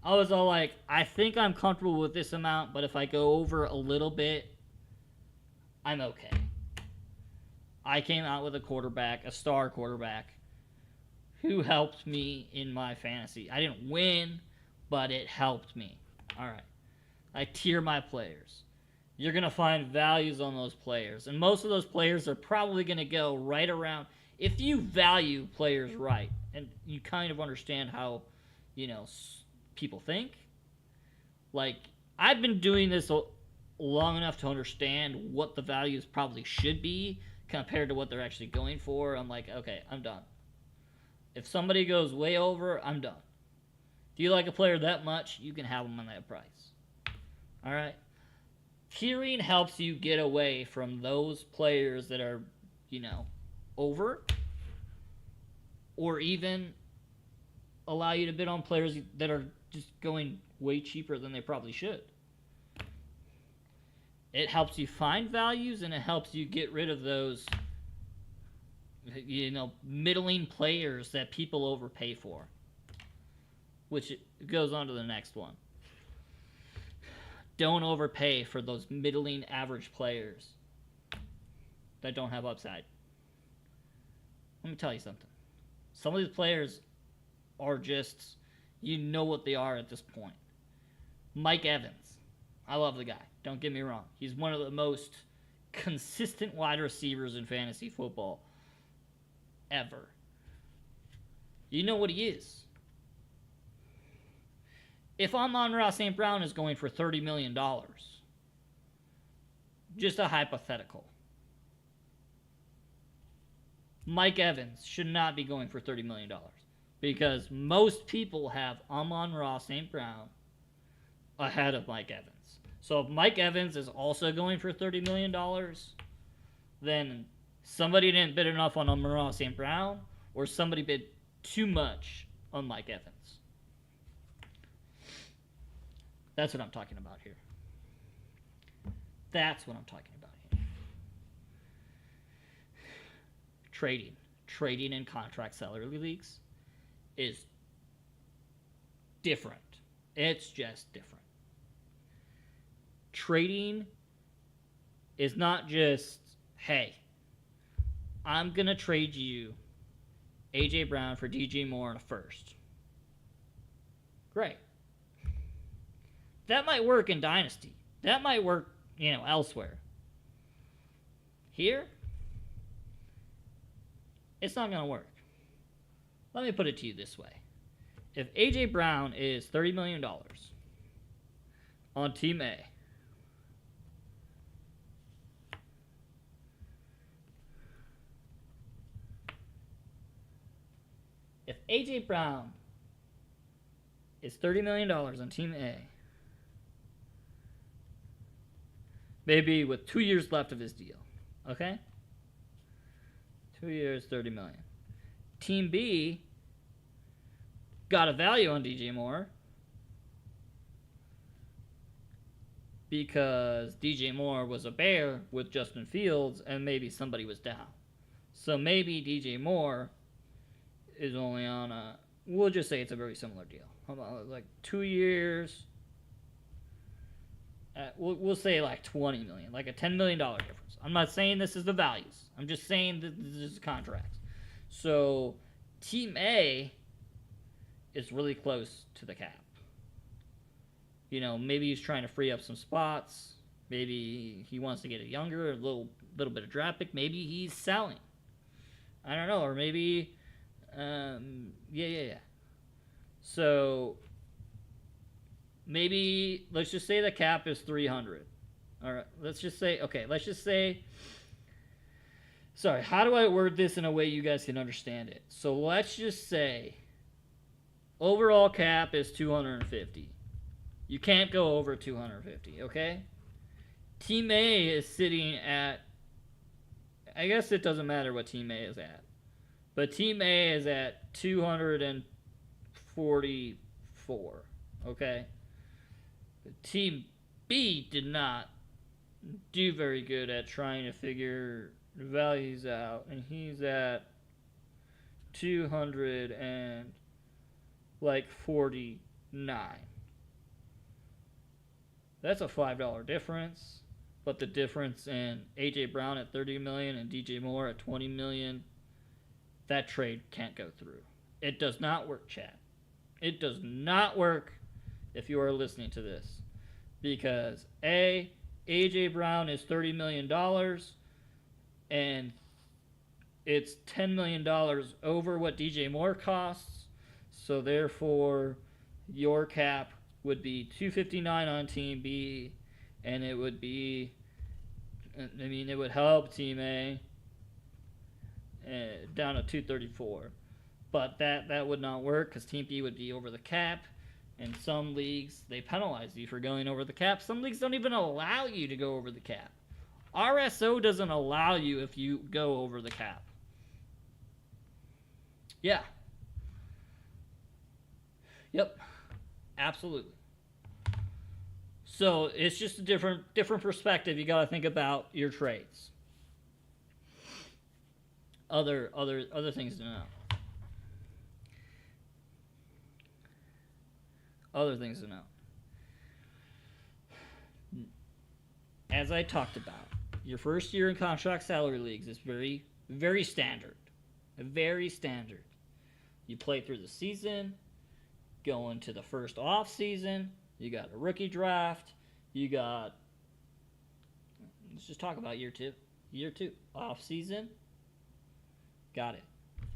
[SPEAKER 1] I was all like, I think I'm comfortable with this amount, but if I go over a little bit, I'm okay. I came out with a star quarterback, who helped me in my fantasy. I didn't win, but it helped me. All right. I tier my players. You're going to find values on those players. And most of those players are probably going to go right around. If you value players right, and you kind of understand how, people think. Like, I've been doing this long enough to understand what the values probably should be compared to what they're actually going for. I'm like, okay, I'm done. If somebody goes way over, I'm done. If you like a player that much, you can have them on that price. All right? Tiering helps you get away from those players that are, over, or even allow you to bid on players that are just going way cheaper than they probably should. It helps you find values, and it helps you get rid of those, middling players that people overpay for. Which goes on to the next one. Don't overpay for those middling average players that don't have upside. Let me tell you something. Some of these players are just, what they are at this point. Mike Evans. I love the guy. Don't get me wrong. He's one of the most consistent wide receivers in fantasy football ever. You know what he is. If Amon-Ra St. Brown is going for $30 million, just a hypothetical, Mike Evans should not be going for $30 million because most people have Amon-Ra St. Brown ahead of Mike Evans. So if Mike Evans is also going for $30 million, then somebody didn't bid enough on Amon-Ra St. Brown, or somebody bid too much on Mike Evans. That's what I'm talking about here. That's what I'm talking about here. Trading in contract salary leagues is different. It's just different. Trading is not just, hey, I'm going to trade you A.J. Brown for DJ Moore in a first. Great. That might work in Dynasty. That might work, elsewhere. Here, It's not going to work. Let me put it to you this way. If A.J. Brown is $30 million on Team A, if A.J. Brown is $30 million on Team A, maybe with 2 years left of his deal, okay? 2 years, $30 million. Team B got a value on DJ Moore because DJ Moore was a Bear with Justin Fields and maybe somebody was down. So maybe DJ Moore is only on a, we'll just say it's a very similar deal. How about like 2 years? We'll say like $20 million, like a $10 million difference. I'm not saying this is the values. I'm just saying that this is contracts. So Team A is really close to the cap. You know, maybe he's trying to free up some spots. Maybe he wants to get it younger, a little bit of draft pick. Maybe he's selling. I don't know, or maybe, yeah. So maybe let's just say the cap is 300. All right, let's just say. Sorry, how do I word this in a way you guys can understand it? So let's just say overall cap is 250. You can't go over 250, okay? Team A is sitting at, I guess it doesn't matter what Team A is at, but Team A is at 244, okay? Team B did not do very good at trying to figure the values out, and he's at 249. That's a $5 difference, but the difference in A.J. Brown at $30 million and DJ Moore at $20 million, that trade can't go through. It does not work, chat. It does not work if you are listening to this, because A.J. Brown is $30 million, and it's $10 million over what DJ Moore costs, so therefore your cap would be 259 on Team B, and it would be, it would help Team A down to 234. But that would not work because Team B would be over the cap. In some leagues, they penalize you for going over the cap. Some leagues don't even allow you to go over the cap. RSO doesn't allow you if you go over the cap. Yeah. Yep. Absolutely. So it's just a different perspective. You got to think about your trades. Other things to know. Other things to know. As I talked about, your first year in contract salary leagues is very, very standard. Very standard. You play through the season, go into the first off season. You got a rookie draft. You got, let's just talk about year two. Year two, off season. Got it.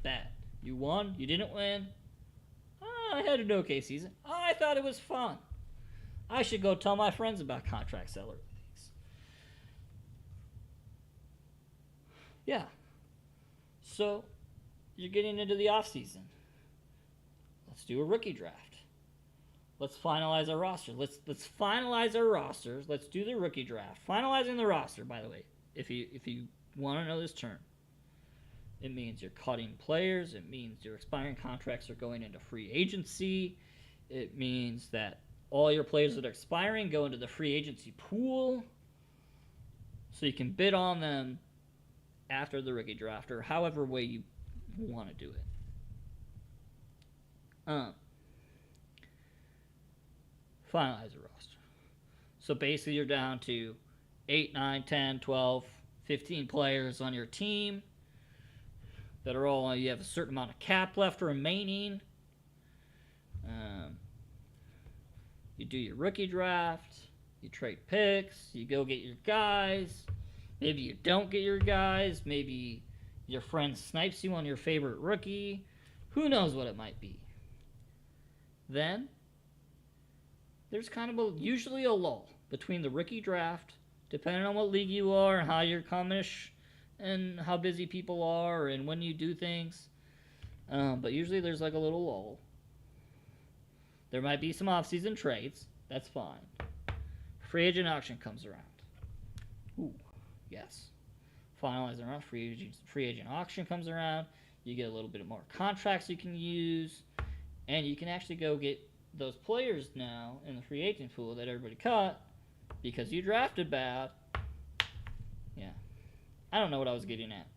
[SPEAKER 1] Bad. You won. You didn't win. I had an okay season. I thought it was fun. I should go tell my friends about contract salary leagues. Yeah. So, you're getting into the off season. Let's do a rookie draft. Let's finalize our roster. Let's finalize our rosters. Let's do the rookie draft. Finalizing the roster, by the way, if you want to know this term, it means you're cutting players. It means your expiring contracts are going into free agency. It means that all your players that are expiring go into the free agency pool, so you can bid on them after the rookie draft or however way you want to do it. Finalize the roster. So basically you're down to 8, 9, 10, 12, 15 players on your team that are all, you have a certain amount of cap left remaining. You do your rookie draft. You trade picks. You go get your guys. Maybe you don't get your guys. Maybe Your friend snipes you on your favorite rookie. Who knows what it might be? Then there's kind of usually a lull between the rookie draft, depending on what league you are and how you're commish and how busy people are and when you do things. But usually there's like a little lull. There might be some off-season trades. That's fine. Free agent auction comes around. Ooh, yes. Finalizing around. Free agent auction comes around. You get a little bit more contracts you can use. And you can actually go get those players now in the free agent pool that everybody cut because you drafted bad. Yeah. I don't know what I was getting at.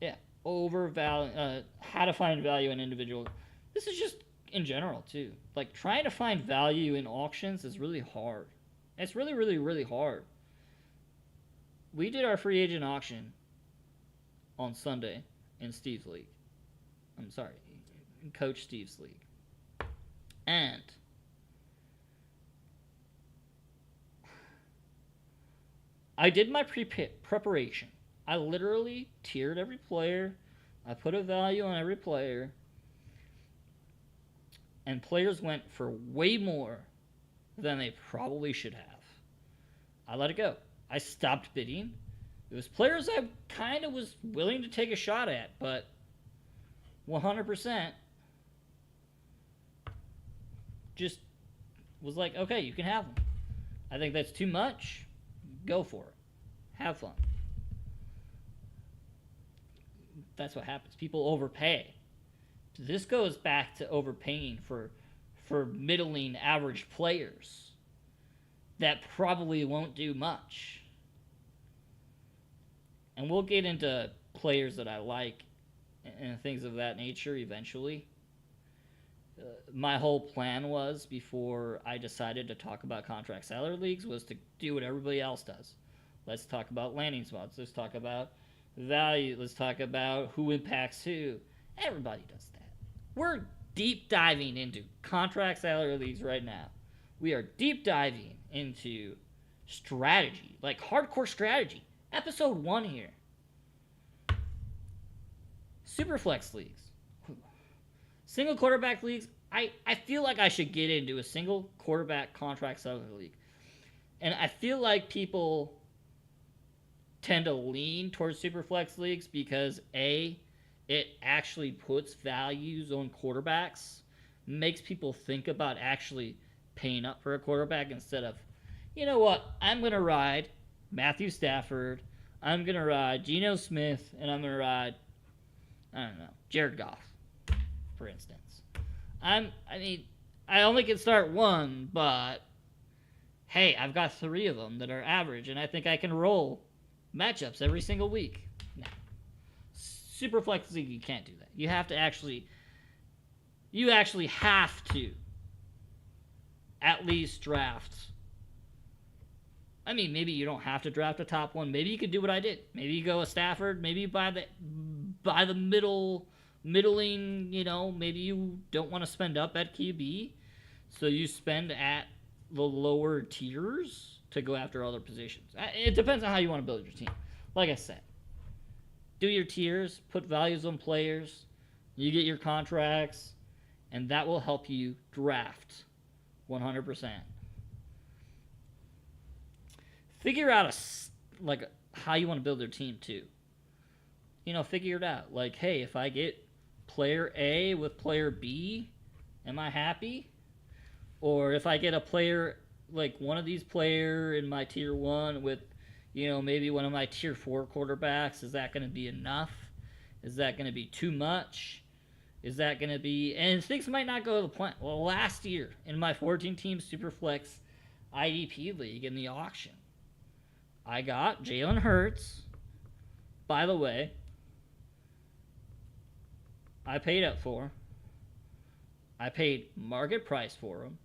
[SPEAKER 1] Yeah. How to find value in individual. This is just in general, too. Like, trying to find value in auctions is really hard. It's really, really, really hard. We did our free agent auction on Sunday in Steve's league. I'm sorry, in Coach Steve's league. And I did my preparation. I literally tiered every player. I put a value on every player. And players went for way more than they probably should have. I let it go. I stopped bidding. It was players I kind of was willing to take a shot at, but 100% just was like, okay, you can have them. I think that's too much. Go for it. Have fun. That's what happens. People overpay. This goes back to overpaying for middling average players that probably won't do much. And we'll get into players that I like and things of that nature eventually. My whole plan was, before I decided to talk about contract salary leagues, was to do what everybody else does. Let's talk about landing spots. Let's talk about value. Let's talk about who impacts who. Everybody does that. We're deep diving into contract salary leagues right now. We are deep diving into strategy, like hardcore strategy. Episode 1 here. Superflex leagues. Single quarterback leagues. I feel like I should get into a single quarterback contract salary league. And I feel like people tend to lean towards superflex leagues because A, it actually puts values on quarterbacks, makes people think about actually paying up for a quarterback instead of, you know what, I'm going to ride Matthew Stafford, I'm going to ride Geno Smith, and I'm going to ride, I don't know, Jared Goff, for instance. I only can start one, but hey, I've got 3 of them that are average, and I think I can roll matchups every single week. No. Superflex league, you can't do that. You actually have to at least draft. I mean, maybe you don't have to draft a top one. Maybe you could do what I did. Maybe you go a Stafford. Maybe you buy the middling. You know, maybe you don't want to spend up at QB, so you spend at the lower tiers to go after other positions. It depends on how you want to build your team. Like I said, do your tiers, put values on players, you get your contracts, and that will help you draft 100%. Figure out how you want to build your team too. You know, figure it out. Like, hey, if I get player A with player B, am I happy? Or if I get a player, like one of these player in my tier 1 with, you know, maybe one of my tier 4 quarterbacks, is that going to be enough? Is that going to be too much? Is that going to be... And things might not go to the plan. Well, last year, in my 14-team Superflex IDP league in the auction, I got Jalen Hurts. By the way, I paid up for. I paid market price for him.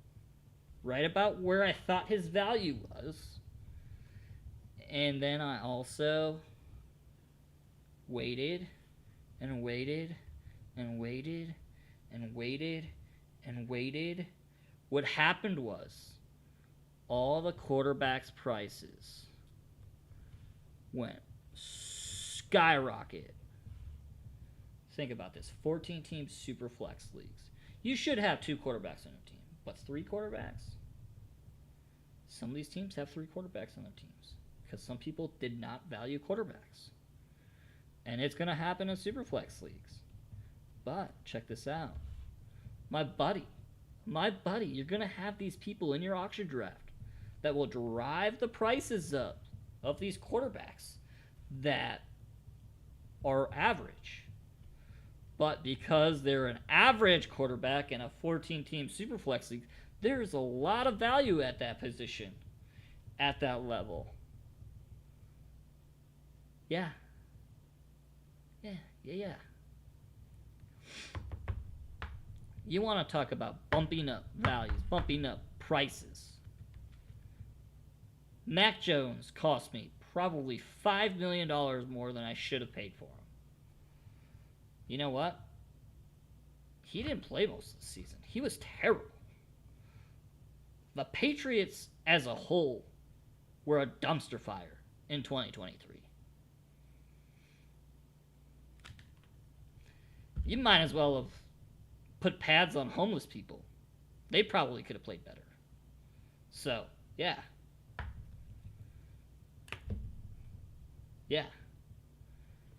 [SPEAKER 1] Right about where I thought his value was. And then I also waited and waited and waited and waited and waited. What happened was all the quarterbacks' prices went skyrocket. Think about this. 14-team super flex leagues. You should have 2 quarterbacks on your team. What's 3 quarterbacks? Some of these teams have 3 quarterbacks on their teams because some people did not value quarterbacks. And it's going to happen in super flex leagues. But check this out. My buddy, you're going to have these people in your auction draft that will drive the prices up of these quarterbacks that are average. But because they're an average quarterback in a 14-team Superflex league, there's a lot of value at that position, at that level. Yeah. You want to talk about bumping up values, bumping up prices. Mac Jones cost me probably $5 million more than I should have paid for him. You know what? He didn't play most of the season. He was terrible. The Patriots as a whole were a dumpster fire in 2023. You might as well have put pads on homeless people. They probably could have played better. So, yeah.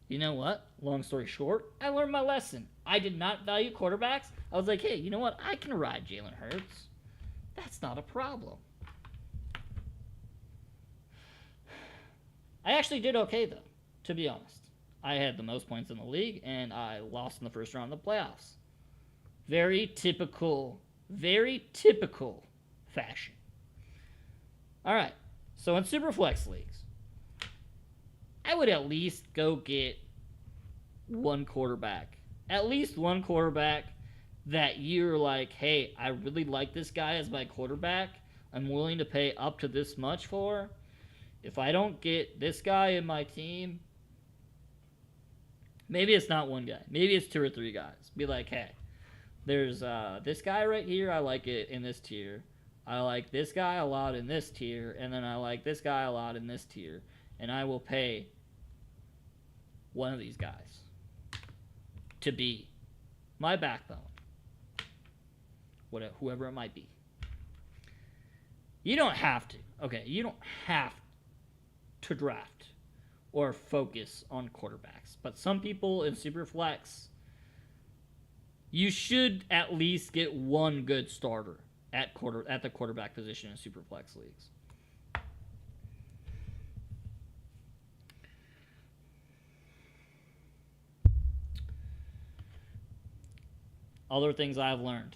[SPEAKER 1] You know what? Long story short, I learned my lesson. I did not value quarterbacks. I was like, hey, you know what? I can ride Jalen Hurts. That's not a problem. I actually did okay, though, to be honest. I had the most points in the league, and I lost in the first round of the playoffs. Very typical fashion. All right, so in Superflex leagues, I would at least go get one quarterback. At least one quarterback that you're like, hey, I really like this guy as my quarterback. I'm willing to pay up to this much for. If I don't get this guy in my team, maybe it's not one guy. Maybe it's 2 or 3 guys. Be like, hey, there's this guy right here. I like it in this tier. I like this guy a lot in this tier. And then I like this guy a lot in this tier. And I will pay one of these guys to be my backbone. Whoever it might be. You don't have to. Okay, you don't have to draft or focus on quarterbacks. But some people in Superflex, you should at least get one good starter at the quarterback position in Superflex leagues. Other things I've learned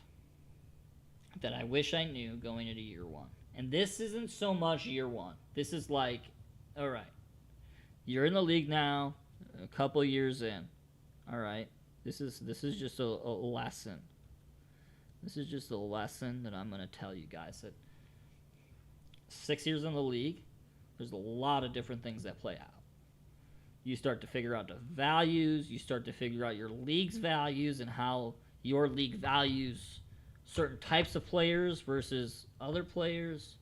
[SPEAKER 1] that I wish I knew going into year 1. And this isn't so much year 1. This is like, all right, you're in the league now, a couple years in. All right, this is just a lesson. This is just a lesson that I'm going to tell you guys that 6 years in the league, there's a lot of different things that play out. You start to figure out the values. You start to figure out your league's values and how your league values certain types of players versus other players.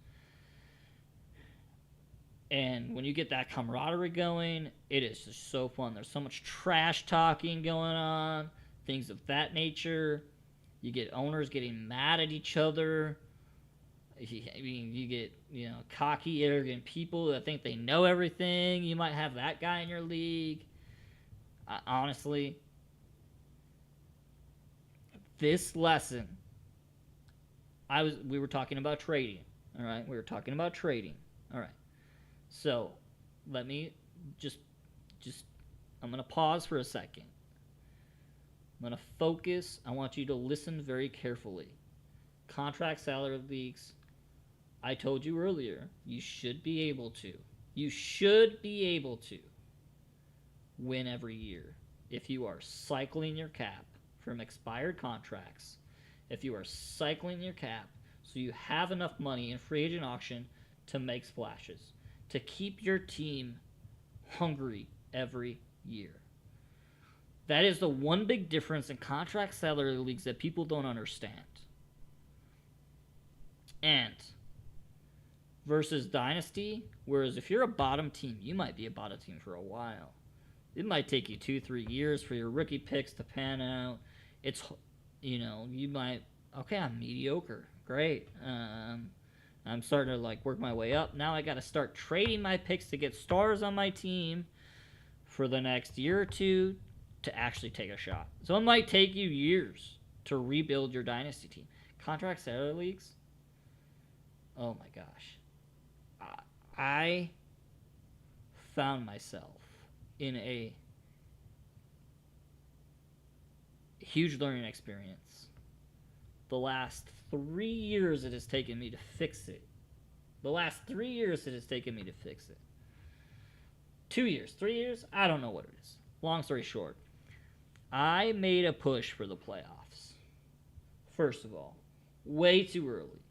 [SPEAKER 1] And when you get that camaraderie going, it is just so fun. There's so much trash talking going on, things of that nature. You get owners getting mad at each other. You get, cocky, arrogant people that think they know everything. You might have that guy in your league. Honestly, this lesson, we were talking about trading. All right, All right. So, let me just I'm going to pause for a second. I'm going to focus. I want you to listen very carefully. Contract salary leagues, I told you earlier, you should be able to win every year if you are cycling your cap from expired contracts, if you are cycling your cap so you have enough money in free agent auction to make splashes, to keep your team hungry every year. That is the one big difference in contract salary leagues that people don't understand. And versus Dynasty, whereas if you're a bottom team, you might be a bottom team for a while. It might take you 2-3 years for your rookie picks to pan out. It's, you might, okay, I'm mediocre. Great. I'm starting to like work my way up. Now I got to start trading my picks to get stars on my team for the next year or two to actually take a shot. So it might take you years to rebuild your dynasty team. Contract salary leagues. Oh my gosh. I found myself in a huge learning experience. The last 3 years it has taken me to fix it. 2 years, 3 years, I don't know what it is. Long story short, I made a push for the playoffs. First of all, way too early.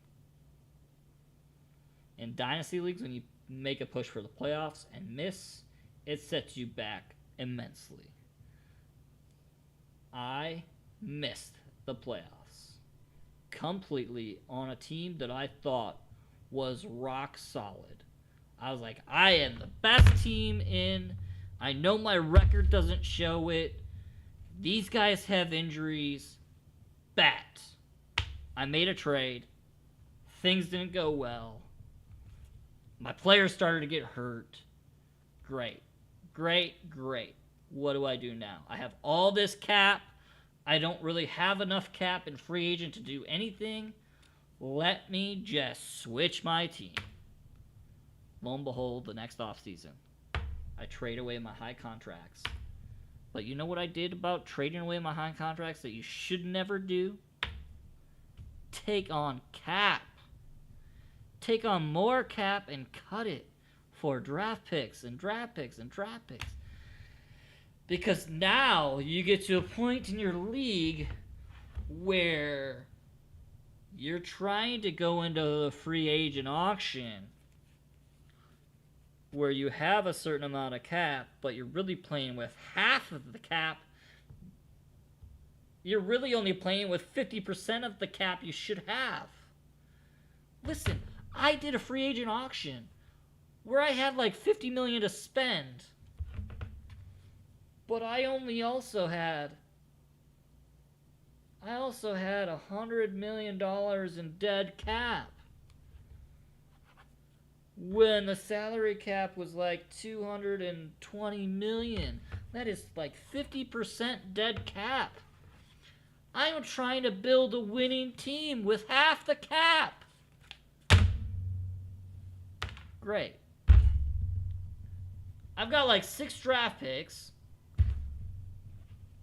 [SPEAKER 1] In dynasty leagues, when you make a push for the playoffs and miss, it sets you back immensely. I missed the playoffs completely on a team that I thought was rock solid. I was like, I am the best team in. I know my record doesn't show it. These guys have injuries. Bet. I made a trade. Things didn't go well. My players started to get hurt. Great. What do I do now? I have all this cap. I don't really have enough cap in free agent to do anything. Let me just switch my team. Lo and behold, the next offseason, I trade away my high contracts. But you know what I did about trading away my high contracts that you should never do? Take on cap. Take on more cap and cut it for draft picks and draft picks and draft picks. Because now you get to a point in your league where you're trying to go into the free agent auction where you have a certain amount of cap, but you're really playing with half of the cap. You're really only playing with 50% of the cap you should have. Listen, I did a free agent auction where I had like $50 million to spend, but I also had $100 million in dead cap when the salary cap was like $220 million. That is like 50% dead cap. I am trying to build a winning team with half the cap. Great. I've got like 6 draft picks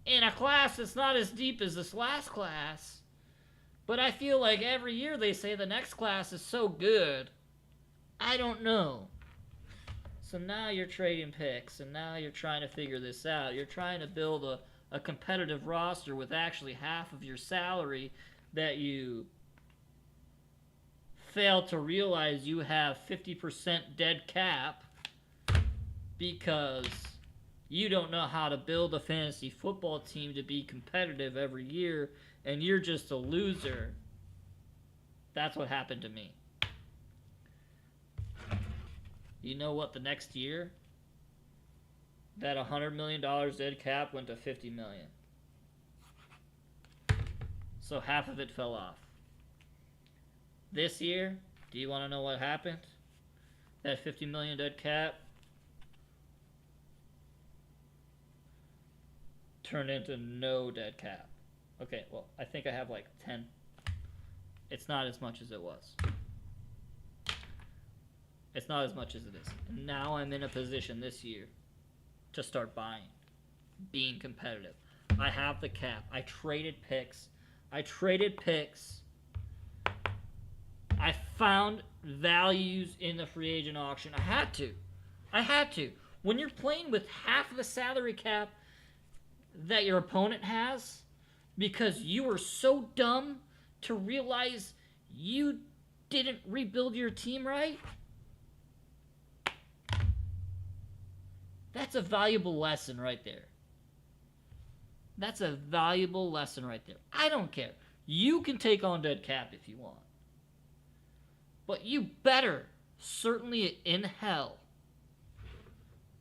[SPEAKER 1] in a class that's not as deep as this last class, but I feel like every year they say the next class is so good. I don't know. So now you're trading picks, and now you're trying to figure this out. You're trying to build a competitive roster with actually half of your salary that you fail to realize you have 50% dead cap because you don't know how to build a fantasy football team to be competitive every year, and you're just a loser. That's what happened to me. You know what? The next year, that $100 million dead cap went to $50 million. So half of it fell off. This year, do you want to know what happened? That $50 million dead cap turned into no dead cap. Okay, well, I think I have like 10. It's not as much as it was. It's not as much as it is. And now I'm in a position this year to start buying, being competitive. I have the cap. I traded picks. I found values in the free agent auction. I had to. When you're playing with half of the salary cap that your opponent has because you were so dumb to realize you didn't rebuild your team right, that's a valuable lesson right there. I don't care. You can take on dead cap if you want. But you better, certainly in hell,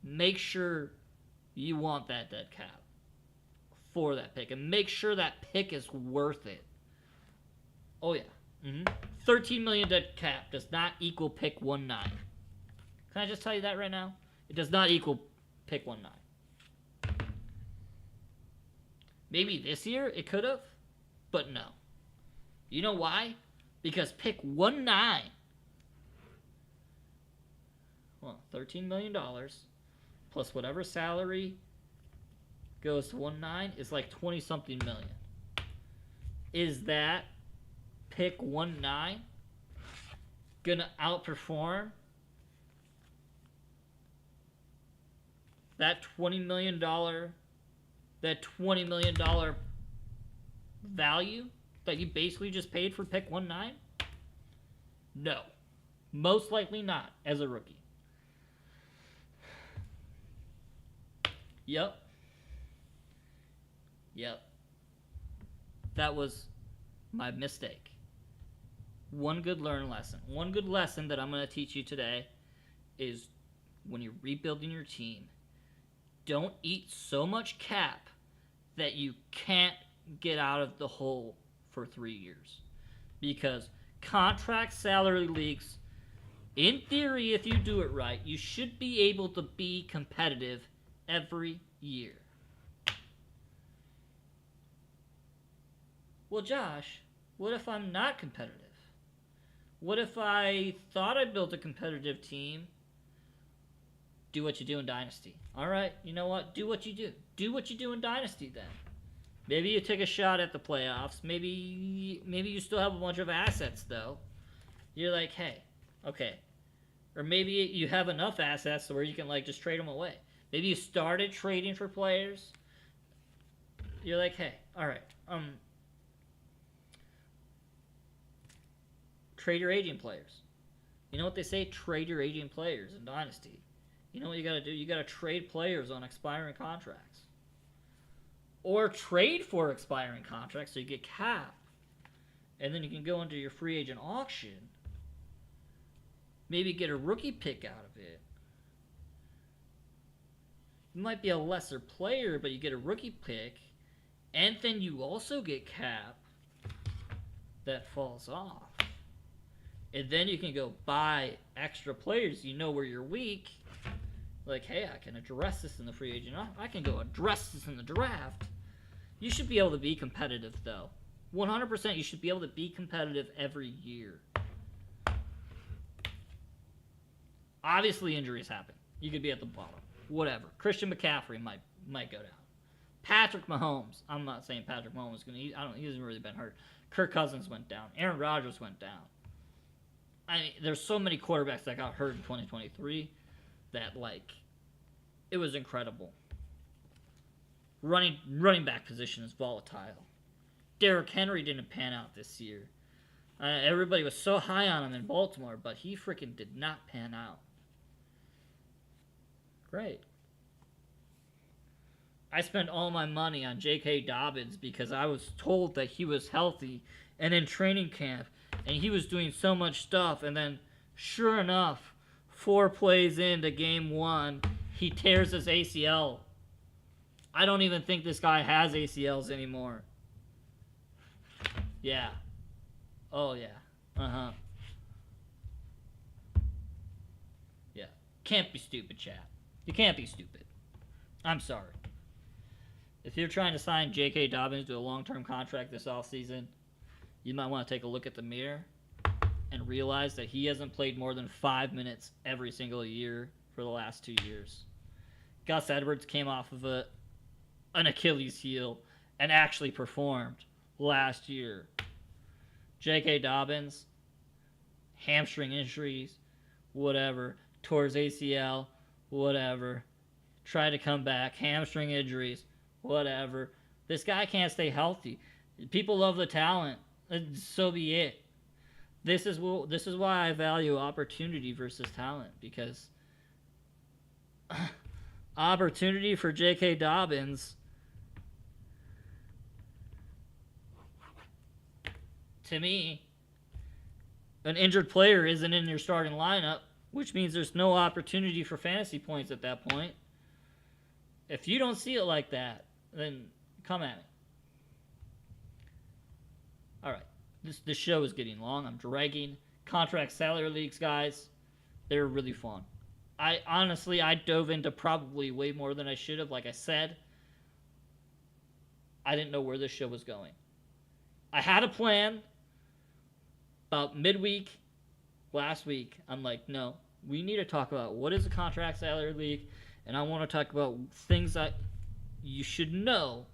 [SPEAKER 1] make sure You want that dead cap for that pick, and make sure that pick is worth it. Oh yeah. 13 million dead cap does not equal pick 1-9. Can I just tell you that right now? It does not equal pick 1-9. Maybe this year it could have, but no. You know why? Because pick 1-9, well, $13 million plus whatever salary goes to 1-9 is like 20-something million. Is that pick 1-9 gonna outperform that $20 million value that you basically just paid for pick 1-9? No. Most likely not as a rookie. Yep. That was my mistake. One good lesson that I'm going to teach you today is when you're rebuilding your team, don't eat so much cap that you can't get out of the hole for 3 years. Because contract salary leagues, in theory, if you do it right, you should be able to be competitive every year. Well, Josh, what if I'm not competitive? What if I thought I built a competitive team? Do what you do in Dynasty. All right, you know what? Do what you do. Do what you do in Dynasty then. Maybe you take a shot at the playoffs. Maybe you still have a bunch of assets, though. You're like, hey, okay. Or maybe you have enough assets where you can, like, just trade them away. Maybe you started trading for players. You're like, hey, all right, trade your aging players. You know what they say? Trade your aging players in Dynasty. You know what you got to do? You got to trade players on expiring contracts. Or trade for expiring contracts so you get cap. And then you can go into your free agent auction. Maybe get a rookie pick out of it. You might be a lesser player, but you get a rookie pick. And then you also get cap that falls off. And then you can go buy extra players. You know where you're weak. Like, hey, I can address this in the free agent. I can go address this in the draft. You should be able to be competitive, though. 100% you should be able to be competitive every year. Obviously, injuries happen. You could be at the bottom. Whatever. Christian McCaffrey might go down. Patrick Mahomes. I'm not saying Patrick Mahomes is going to... He hasn't really been hurt. Kirk Cousins went down. Aaron Rodgers went down. I mean, there's so many quarterbacks that got hurt in 2023 that, like, it was incredible. Running back position is volatile. Derrick Henry didn't pan out this year. Everybody was so high on him in Baltimore, but he freaking did not pan out. Great. I spent all my money on J.K. Dobbins because I was told that he was healthy and in training camp, and he was doing so much stuff, and then, sure enough, 4 plays into game 1, he tears his ACL. I don't even think this guy has ACLs anymore. Yeah. Oh, yeah. Uh-huh. Yeah. Can't be stupid, chat. You can't be stupid. I'm sorry. If you're trying to sign J.K. Dobbins to a long-term contract this offseason, you might want to take a look at the mirror and realize that he hasn't played more than 5 minutes every single year for the last 2 years. Gus Edwards came off of an Achilles heel and actually performed last year. J.K. Dobbins, hamstring injuries, whatever, tore his ACL, whatever, tried to come back, hamstring injuries, whatever. This guy can't stay healthy. People love the talent. So be it. This is why I value opportunity versus talent, because opportunity for J.K. Dobbins, to me, an injured player isn't in your starting lineup, which means there's no opportunity for fantasy points at that point. If you don't see it like that, then come at me. All right. This show is getting long. I'm dragging. Contract salary leagues, guys, they're really fun. I dove into probably way more than I should have. Like I said, I didn't know where this show was going. I had a plan about midweek last week. I'm like, no, we need to talk about what is a contract salary league, and I want to talk about things that you should know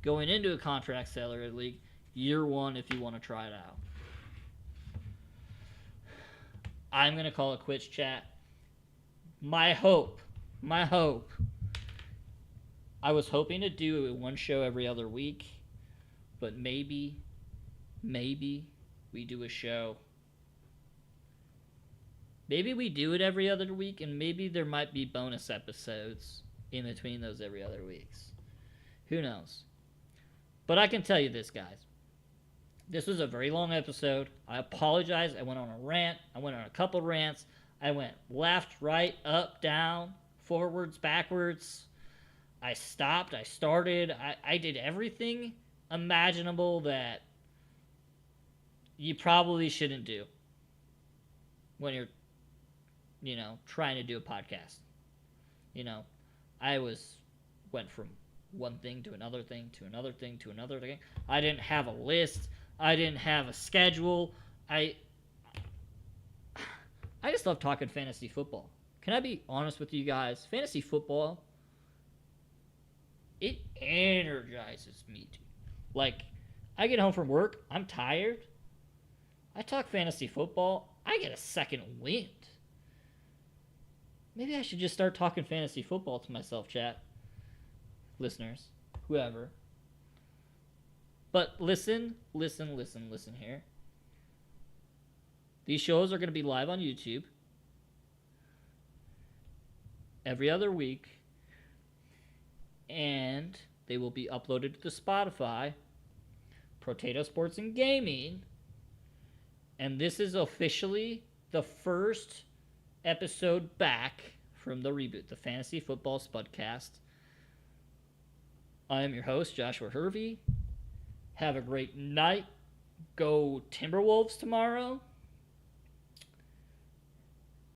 [SPEAKER 1] going into a contract salary league year one if you want to try it out. I'm going to call it quits, chat. My hope. I was hoping to do one show every other week, but maybe we do a show. Maybe we do it every other week, and maybe there might be bonus episodes in between those every other weeks. Who knows? But I can tell you this, guys. This was a very long episode. I apologize. I went on a rant. I went on a couple rants. I went left, right, up, down, forwards, backwards. I stopped. I started. I did everything imaginable that you probably shouldn't do when you're, trying to do a podcast. I went from one thing to another thing to another thing to another thing. I didn't have a list. I didn't have a schedule. I just love talking fantasy football. Can I be honest with you guys? Fantasy football, it energizes me, dude. Like, I get home from work, I'm tired. I talk fantasy football, I get a second wind. Maybe I should just start talking fantasy football to myself, chat. Listeners, whoever. But listen here. These shows are going to be live on YouTube every other week, and they will be uploaded to Spotify, Potato Sports and Gaming, and this is officially the first episode back from the reboot, the Fantasy Football Spudcast. I am your host, Joshua Hervey. Have a great night. Go Timberwolves tomorrow.